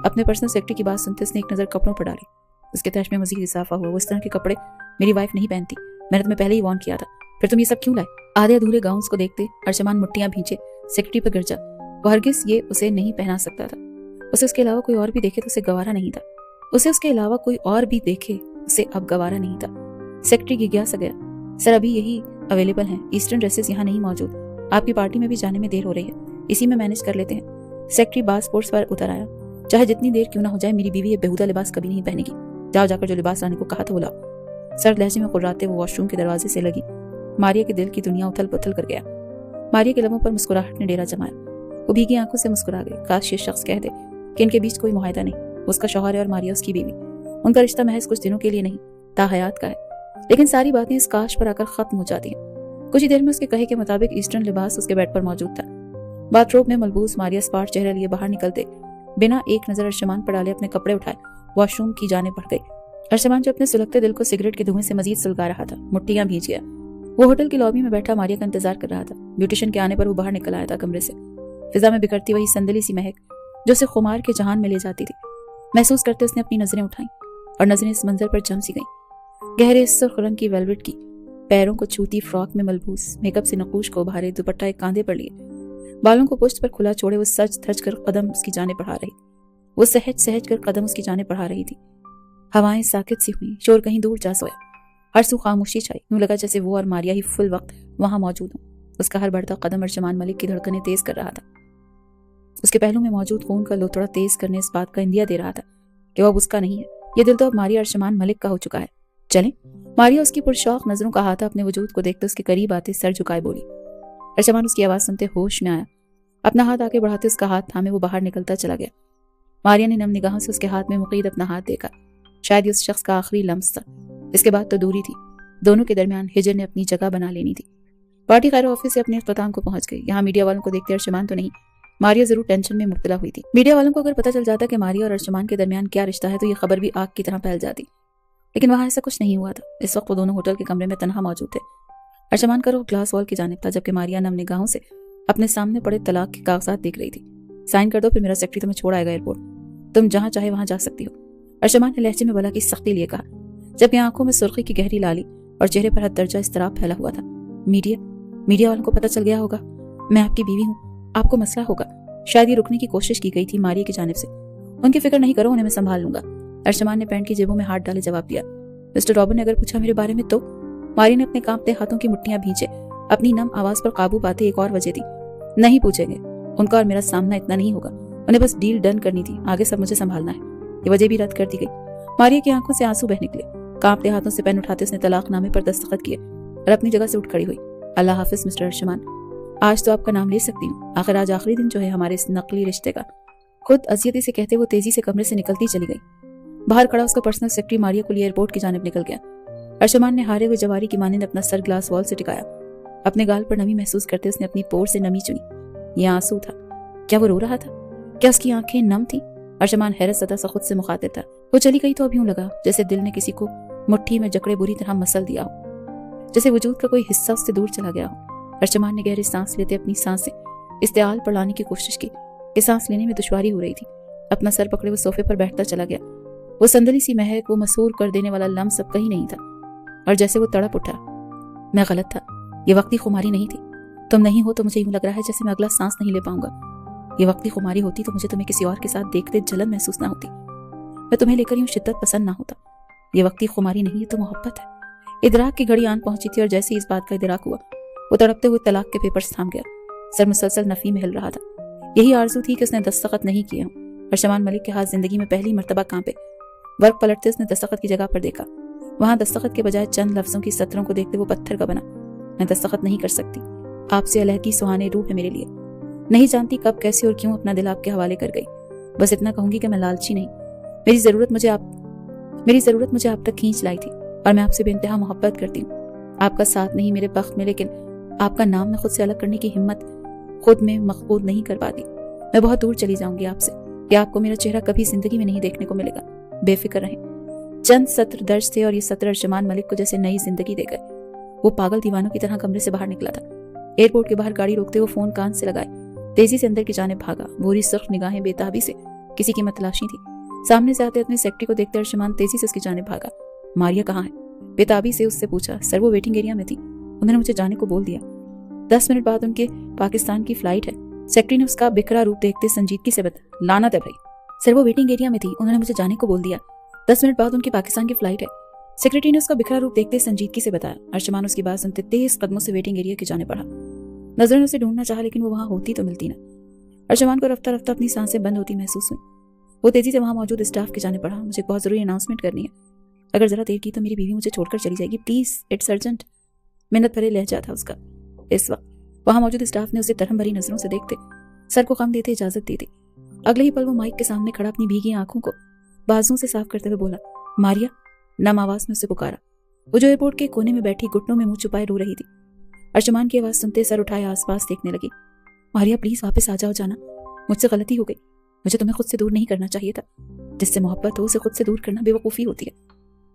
अपने पर्सनल सेक्रेटरी की बात सुनते उसने एक नजर कपड़ों पर डाली। उसके तैश में मजीद इजाफा हुआ। वो इस तरह के कपड़े मेरी वाइफ नहीं पहनती, मैंने तुम्हें पहले ही वार्न किया था, फिर तुम ये सब क्यों लाए? आधे अधूरे गाउन्स को देखते अर्शमान मुट्टियां भींचे सेक्रेटरी पर गिर जा। वो हरगिज ये उसे नहीं पहना सकता था। उसे उसके अलावा कोई और भी देखे तो उसे गवारा नहीं था। उसे उसके अलावा कोई और भी देखे उसे अब गवारा नहीं था। सेक्रेटरी गिग्यासा गया। सर अभी यही अवेलेबल हैं, ईस्टर्न ड्रेसेस यहाँ नहीं मौजूद। आपकी पार्टी में भी जाने में देर हो रही है, इसी में मैनेज कर लेते हैं। सेक्रेटरी बास स्पोर्ट्स पर उतर आया। चाहे जितनी देर क्यों ना हो जाए, मेरी बीवी ये बेहुदा लिबास कभी नहीं पहनेगी। जाओ जाकर जो लिबास लाने को कहा था वो लाओ। सर लहजे में कुर्राते वो वॉशरूम के दरवाजे से लगी। मारिया के दिल की दुनिया उथल पुथल कर गया। मारिया के लबों पर मुस्कुराहट ने डेरा जमाया। वो भीगी आंखों से मुस्कुरा गई। काश ये शख्स कह दे कि इनके बीच कोई मुआहदा नहीं, उसका शौहर है और मारिया उसकी बीवी। उनका रिश्ता महज कुछ दिनों के लिए नहीं, ताहयात का है। लेकिन सारी बातें इस काश पर आकर खत्म हो जाती हैं। कुछ ही देर में उसके कहे के मुताबिक ईस्टर्न लिबास उसके बेड पर मौजूद था। बाथरोब में मलबूस मारिया स्पाट चेहरा लिए बाहर निकलते बिना एक नजर अर्शमान पर डाले अपने कपड़े उठाए वॉशरूम की जाने बढ़ गई। अर्शमान जो अपने सुलगते दिल को सिगरेट के धुएं से मजीद सुलगा रहा था, मुट्टियां भींच गया। वो होटल की लॉबी में बैठा मारिया का इंतजार कर रहा था। ब्यूटिशियन के आने पर वो बाहर निकल आया था कमरे से। फिजा में बिखरती वही संदली सी महक जो उसे खुमार के जहान में ले जाती थी। महसूस करते उसने अपनी नजरें उठाई और नजरें इस मंजर पर जम सी गईं। गहरे सुर्ख रंग की वेलवेट की पैरों को छूती फ्रॉक में मलबूस, मेकअप से नकूश को उभारे दुपट्टा एक कांधे पर लिए, बालों को पुश्त पर खुला छोड़े वो सज धज कर कदम उसकी जाने बढ़ा रही। वो सहज सहज कर कदम उसकी जाने बढ़ा रही थी। हवाएं साकित सी हुई, शोर कहीं दूर जा सोया। हर सू खामोशी छाई। यूं लगा जैसे वो और मारिया ही फुल वक्त वहां मौजूद हूं। उसका हर बढ़ता कदम अर्शमान मलिक की धड़कनें तेज कर रहा था। उसके पहलू में मौजूद खून का लोथड़ा तेज करने इस बात का इंदिया दे रहा था कि वो अब उसका नहीं है। ये दिल तो अब मारिया अर्शमान मलिक का हो चुका है। चले। मारिया उसकी पुरशौक नजरों का हाथा अपने वजूद को देखते उसके करीब आते सर झुकाए बोली। अर्शमान उसकी आवाज सुनते होश में आया। अपना हाथ आगे बढ़ाते उसका हाथ थामे वो बाहर निकलता चला गया। मारिया ने नम निगाहों से उसके हाथ में मुक़ीद अपना हाथ देखा। शायद उस शख्स का आखिरी लम्स था। इसके बाद तो दूरी थी। दोनों के दरमियान हिजर ने अपनी जगह बना लेनी थी। पार्टी खैर ऑफिस से अपने इख्तिताम को पहुंच गई। यहाँ मीडिया वालों को देखते अर्शमान तो नहीं, मारिया जरूर टेंशन में मुब्तला हुई थी। मीडिया वालों को अगर पता चल जाता कि मारिया और अर्शमान के दरमियान क्या रिश्ता है तो ये खबर भी आग की तरह फैल जाती। लेकिन वहां ऐसा कुछ नहीं हुआ था। इस वक्त वो दोनों होटल के कमरे में तनहा मौजूद थे। अर्शमान का रुख ग्लास वॉल की जानिब था, जबकि मारिया नम निगाहों से अपने सामने पड़े तलाक के कागजात देख रही थी। साइन कर दो, फिर मेरा सेक्रेटरी तुम्हें छोड़ आएगा एयरपोर्ट। तुम जहां चाहे वहां जा सकती हो, अर्शमान ने लहजे में बला की सख्ती लिए कहा, जबकि आंखों में सुर्खी की गहरी लाली और चेहरे पर हद दर्जा इस्तराब फैला हुआ था। मीडिया वालों को पता चल गया होगा मैं आपकी बीवी हूँ, आपको मसला होगा। शायद ये रुकने की कोशिश की गई थी मारिया की जानिब से। उनकी फिक्र नहीं करो, उन्हें मैं संभाल लूंगा। अर्शमान ने पैंट की जेबों में हाथ डाले जवाब दिया। मिस्टर रॉबिन ने अगर पूछा मेरे बारे में तो? मारिया ने अपने कांपते हाथों की मुट्ठियां भींचे अपनी नम आवाज पर काबू पाते एक और वजह दी। नहीं पूछेंगे, उनका और मेरा सामना इतना नहीं होगा। उन्हें बस डील डन करनी थी, आगे सब मुझे संभालना है। ये वजह भी रद्द कर दी गई। मारिया की आंखों से आंसू बह निकले। कांपते हाथों से पेन उठाते उसने तलाकनामे पर दस्तखत किए और अपनी जगह से उठ खड़ी हुई। अल्लाह हाफिज मिस्टर अर्शमान, आज तो आपका नाम ले सकती हूँ, आखिर आज आखिरी दिन जो है हमारे इस नकली रिश्ते का। खुद अजियती से कहते वो तेजी से कमरे से निकलती चली गई। बाहर खड़ा उसका पर्सनल सेक्रेटरी मारिया कुली एयरपोर्ट की जानिब निकल गया। अर्शमान ने हारे हुए जवारी की माने अपना सर ग्लास वॉल से टिकाया। अपने गाल पर नमी महसूस करते उसने अपनी पोर से नमी चुनी। यह आंसू था। क्या वो रो रहा था? क्या उसकी आंखें नम थी? अर्शमान हैरत ज़दा सा खुद से मुखातिब था। वो चली गई तो अब यूं लगा जैसे दिल ने किसी को मुट्ठी में जकड़े बुरी तरह मसल दिया हो, जैसे वजूद का कोई हिस्सा उससे दूर चला गया हो। अर्शमान ने गहरी सांस लेते अपनी सांसें इस्तेआल पर लाने की कोशिश की कि सांस लेने में दुश्वारी हो रही थी। अपना सर पकड़े वो सोफे पर बैठता चला गया। वो संदली सी महक, वो मसूर कर देने वाला लम्स सब कहीं नहीं था। और जैसे वो तड़प उठा, मैं गलत था, ये वक्ती खुमारी नहीं थी। तुम नहीं हो तो मुझे यूं लग रहा है जैसे मैं अगला सांस नहीं ले पाऊंगा। ये वक्ती खुमारी होती तो मुझे तुम्हें किसी और के साथ देखते जलन महसूस ना होती, मैं तुम्हें लेकर यूं शिद्दत पसंद ना होता। ये वक्ती खुमारी नहीं है तो मोहब्बत है। इदराक की घड़ी आन पहुंची थी और जैसे इस बात का इदराक हुआ वो तड़पते हुए तलाक के पेपर्स थाम गया। सर मुसलसल नफी में हिल रहा था। यही आरजू थी कि उसने दस्तखत नहीं किए हों। अर्शमान मलिक के हाथ जिंदगी में पहली मर्तबा कांपे। वर्क पलटते उसने दस्तखत की जगह पर देखा। वहां दस्तखत के बजाय चंद लफ्जों की सतरों को देखते वो पत्थर का बना। मैं दस्तखत नहीं कर सकती, आपसे अलहदगी सुहाने रूह है मेरे लिए। नहीं जानती कब कैसे और क्यों अपना दिल आपके हवाले कर गई। बस इतना कहूंगी कि मैं लालची नहीं। मेरी जरूरत मुझे आप तक खींच लाई थी और मैं आपसे बेइंतहा मोहब्बत करती हूँ। आपका साथ नहीं मेरे बख्त में, लेकिन आपका नाम मैं खुद से अलग करने की हिम्मत खुद में मखबूद नहीं कर पाती। मैं बहुत दूर चली जाऊंगी आपसे कि आपको मेरा चेहरा कभी जिंदगी में नहीं देखने को मिलेगा। बेफिक्र रहें। चंद सत्र दर्ज थे और ये सत्र अर्शमान मलिक को जैसे नई जिंदगी दे गए। वो पागल दीवानों की तरह कमरे से बाहर निकला था। एयरपोर्ट के बाहर गाड़ी रोकते वो फोन कान से लगाए तेजी से अंदर की जानिब भागा। बुरी सख्त निगाहें बेताबी से किसी की मतलाशी थी। सामने से आते अपने सेक्रेटरी को देखते अर्शमान तेजी से उसकी जानिब भागा। मारिया कहाँ है? बेताबी से उससे पूछा। सर वो वेटिंग एरिया में थी, उन्होंने मुझे जाने को बोल दिया। 10 मिनट बाद उनके पाकिस्तान की फ्लाइट है। सेक्रेटरी ने उसका बिखरा रूप देखते संजीदगी से बता। लानत है भाई। सर वो वेटिंग एरिया में थी, उन्होंने मुझे जाने को बोल दिया। 10 मिनट बाद उनकी पाकिस्तान की फ्लाइट है। सेक्रेटरी ने उसका बिखरा रूप देखते संजीदगी से बताया। अर्शमान उसकी बात सुनते तेज कदमों से वेटिंग एरिया के जाने पड़ा। नजर ने उसे ढूंढना चाहा लेकिन वो वहां होती तो मिलती ना। अर्शमान को रफ्ता रफ्ता अपनी सांसें बंद होती महसूस हुई। वो तेजी से वहां मौजूद स्टाफ के जाने पड़ा। मुझे बहुत जरूरी अनाउंसमेंट करनी है, अगर जरा देर की तो मेरी बीवी मुझे छोड़कर चली जाएगी, प्लीज, इट्स अर्जेंट। मिन्नत भरे लहजा था उसका। इस वक्त वहां मौजूद स्टाफ ने उसे तरहम भरी नजरों से देखते सर को कम देते इजाजत दी थी। अगले ही पल वो माइक के सामने खड़ा अपनी भीगी आंखों को बाजुओं से साफ करते हुए बोला, मारिया। नम आवाज में उसे पुकारा। वो जो एयरपोर्ट के कोने में बैठी घुटनों में मुंह छुपाए रो रही थी। अर्शमान की आवाज सुनते सर उठाए आसपास देखने लगी। मारिया प्लीज वापस आ जाओ जाना, मुझसे गलती हो गई, मुझे तुम्हें खुद से दूर नहीं करना चाहिए था। जिससे मोहब्बत हो उसे खुद से दूर करना बेवकूफ़ी होती है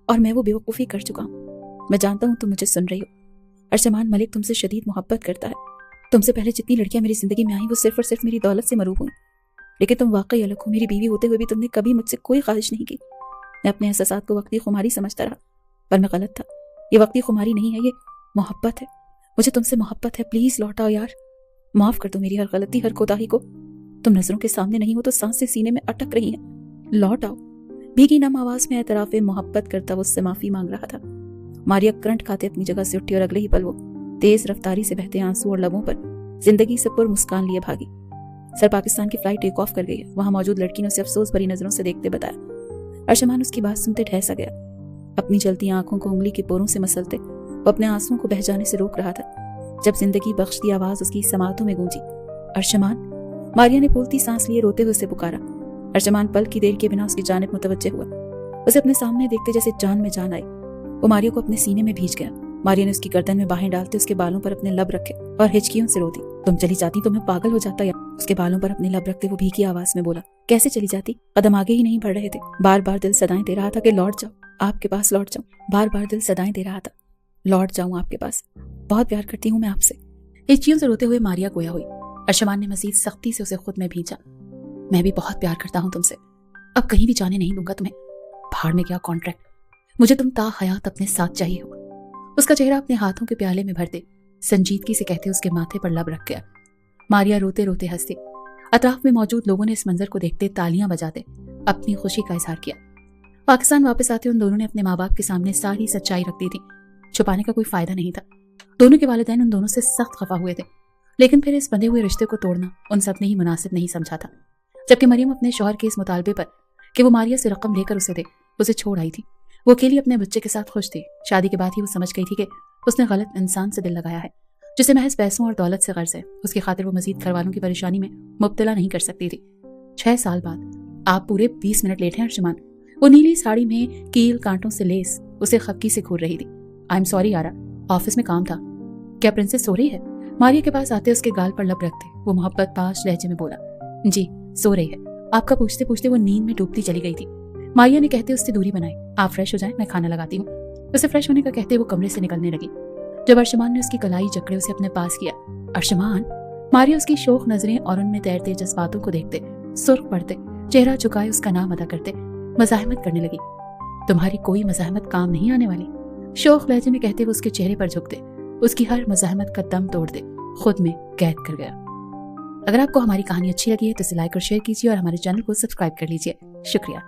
और मैं वो बेवकूफ़ी कर चुका हूँ। मैं जानता हूँ तुम मुझे सुन रही हो। अर्शमान मलिक तुमसे शदीद मोहब्बत करता है। तुमसे पहले जितनी लड़कियां मेरी जिंदगी में आई वो सिर्फ और सिर्फ मेरी दौलत से मरूब हुई, लेकिन तुम वाकई अलग हो। मेरी बीवी होते हुए भी तुमने कभी मुझसे कोई ख्वाहिश नहीं की। मैं अपने एहसासात को वक्ती खुमारी समझता रहा, पर मैं गलत था। ये वक्ती खुमारी नहीं है, ये मोहब्बत है। मुझे तुमसे मोहब्बत है, प्लीज लौट आओ यार। माफ कर दो मेरी हर गलती, हर कोताही को। तुम नजरों के सामने नहीं हो तो सांसें सीने में अटक रही हैं। लौट आओ। भीगी नम आवाज में एतराफे मोहब्बत करता वो उससे माफी मांग रहा था। मारिया करंट खाते अपनी जगह से उठी और अगले ही पल वो तेज रफ्तारी से बहते आंसू और लबों पर जिंदगी से पुर मुस्कान लिए भागी। सर पाकिस्तान की फ्लाइट टेक ऑफ कर गई है। वहां मौजूद लड़की ने उसे अफसोस भरी नजरों से देखते बताया। अर्शमान उसकी बात सुनते ठहसा गया। अपनी जलती आंखों को उंगली के पोरों से मसलते वो अपने आंसुओं को बह जाने से रोक रहा था जब जिंदगी बख्शती आवाज उसकी समातों में गूंजी। अर्शमान। मारिया ने फूलती सांस लिए रोते हुए उसे पुकारा। अर्शमान पल की देर के बिना उसकी जानिब मुतवज्जे हुआ। उसे अपने सामने देखते जैसे जान में जान आई। वो मारिया को अपने सीने में भींच गया। मारिया ने उसकी गर्दन में बाहें डालते उसके बालों पर अपने लब रखे और हिचकियों से रो दी। तुम चली जाती तो मैं पागल हो जाता। या उसके बालों पर अपने लब रखते वो भीगी आवाज में बोला, कैसे चली जाती? कदम आगे ही नहीं बढ़ रहे थे। बार बार दिल सदाएं दे रहा था कि लौट जाओ, आपके पास लौट जाऊं। बार बार दिल सदाएं दे रहा था लौट जाऊं आपके पास। बहुत प्यार करती हूँ मैं आपसे। हिचकियों से रोते हुए मारिया गोया हुई। अर्शमान ने मजीद सख्ती से उसे खुद में भींचा। मैं भी बहुत प्यार करता हूँ तुमसे, अब कहीं भी जाने नहीं दूंगा तुम्हें। भाड़ में क्या कॉन्ट्रैक्ट, मुझे तुम ता हयात अपने साथ चाहिए हो। उसका चेहरा अपने हाथों के प्याले में भरते संजीदगी से कहते उसके माथे पर लब रख गया। मारिया रोते रोते हंसती। अतराफ में मौजूद लोगों ने इस मंजर को देखते तालियां बजाते अपनी खुशी का इजहार किया। पाकिस्तान वापस आते उन दोनों ने अपने माँ बाप के सामने सारी सच्चाई रख दी थी। छुपाने का कोई फायदा नहीं था। दोनों के वालिदैन उन दोनों से सख्त खफा हुए थे, लेकिन फिर इस बंधे हुए रिश्ते को तोड़ना उन सब ने ही मुनासिब नहीं समझा था। जबकि मरियम अपने शौहर के इस मुतालबे पर कि वो मारिया से रकम लेकर उसे दे, उसे छोड़ आई थी। वो अकेली अपने बच्चे के साथ खुश थी। शादी के बाद ही वो समझ गई थी कि उसने गलत इंसान से दिल लगाया है, जिसे महज पैसों और दौलत से गर्ज है। उसकी खातिर वो मजीद घर वालों की परेशानी में मुब्तला नहीं कर सकती थी। 6 साल बाद आप पूरे 20 मिनट लेट हैं अर्शमान। वो नीली साड़ी में कील कांटों से लेस उसे खफकी से घूर रही थी। आई एम सॉरी यारा, ऑफिस में काम था। क्या प्रिंसेस सो रही है? मारिया के पास आते उसके गाल पर लब रखते वो मोहब्बत पाश लहजे में बोला, जी सो रही है। आपका पूछते पूछते वो नींद में डूबती चली गई थी। मारिया ने कहते उससे दूरी बनाई। आप फ्रेश हो जाएं, मैं खाना लगाती हूँ। उसे फ्रेश होने का कहते वो कमरे से निकलने लगी। जब अर्शमान ने उसकी कलाई जकड़े उसे अपने पास किया, अर्शमान, मारिया उसकी शोक नजरें और उनमें तैरते जज्बातों को देखते सुर्ख पड़ते चेहरा झुकाए उसका नाम अदा करते मज़ाहमत करने लगी। तुम्हारी कोई मज़ाहमत काम नहीं आने वाली, शोक लहजे में कहते वो उसके चेहरे पर झुकते उसकी हर मज़ाहमत का दम तोड़ दे खुद में कैद कर गया। अगर आपको हमारी कहानी अच्छी लगी है तो इसे लाइक और शेयर कीजिए और हमारे चैनल को सब्सक्राइब कर लीजिए। शुक्रिया।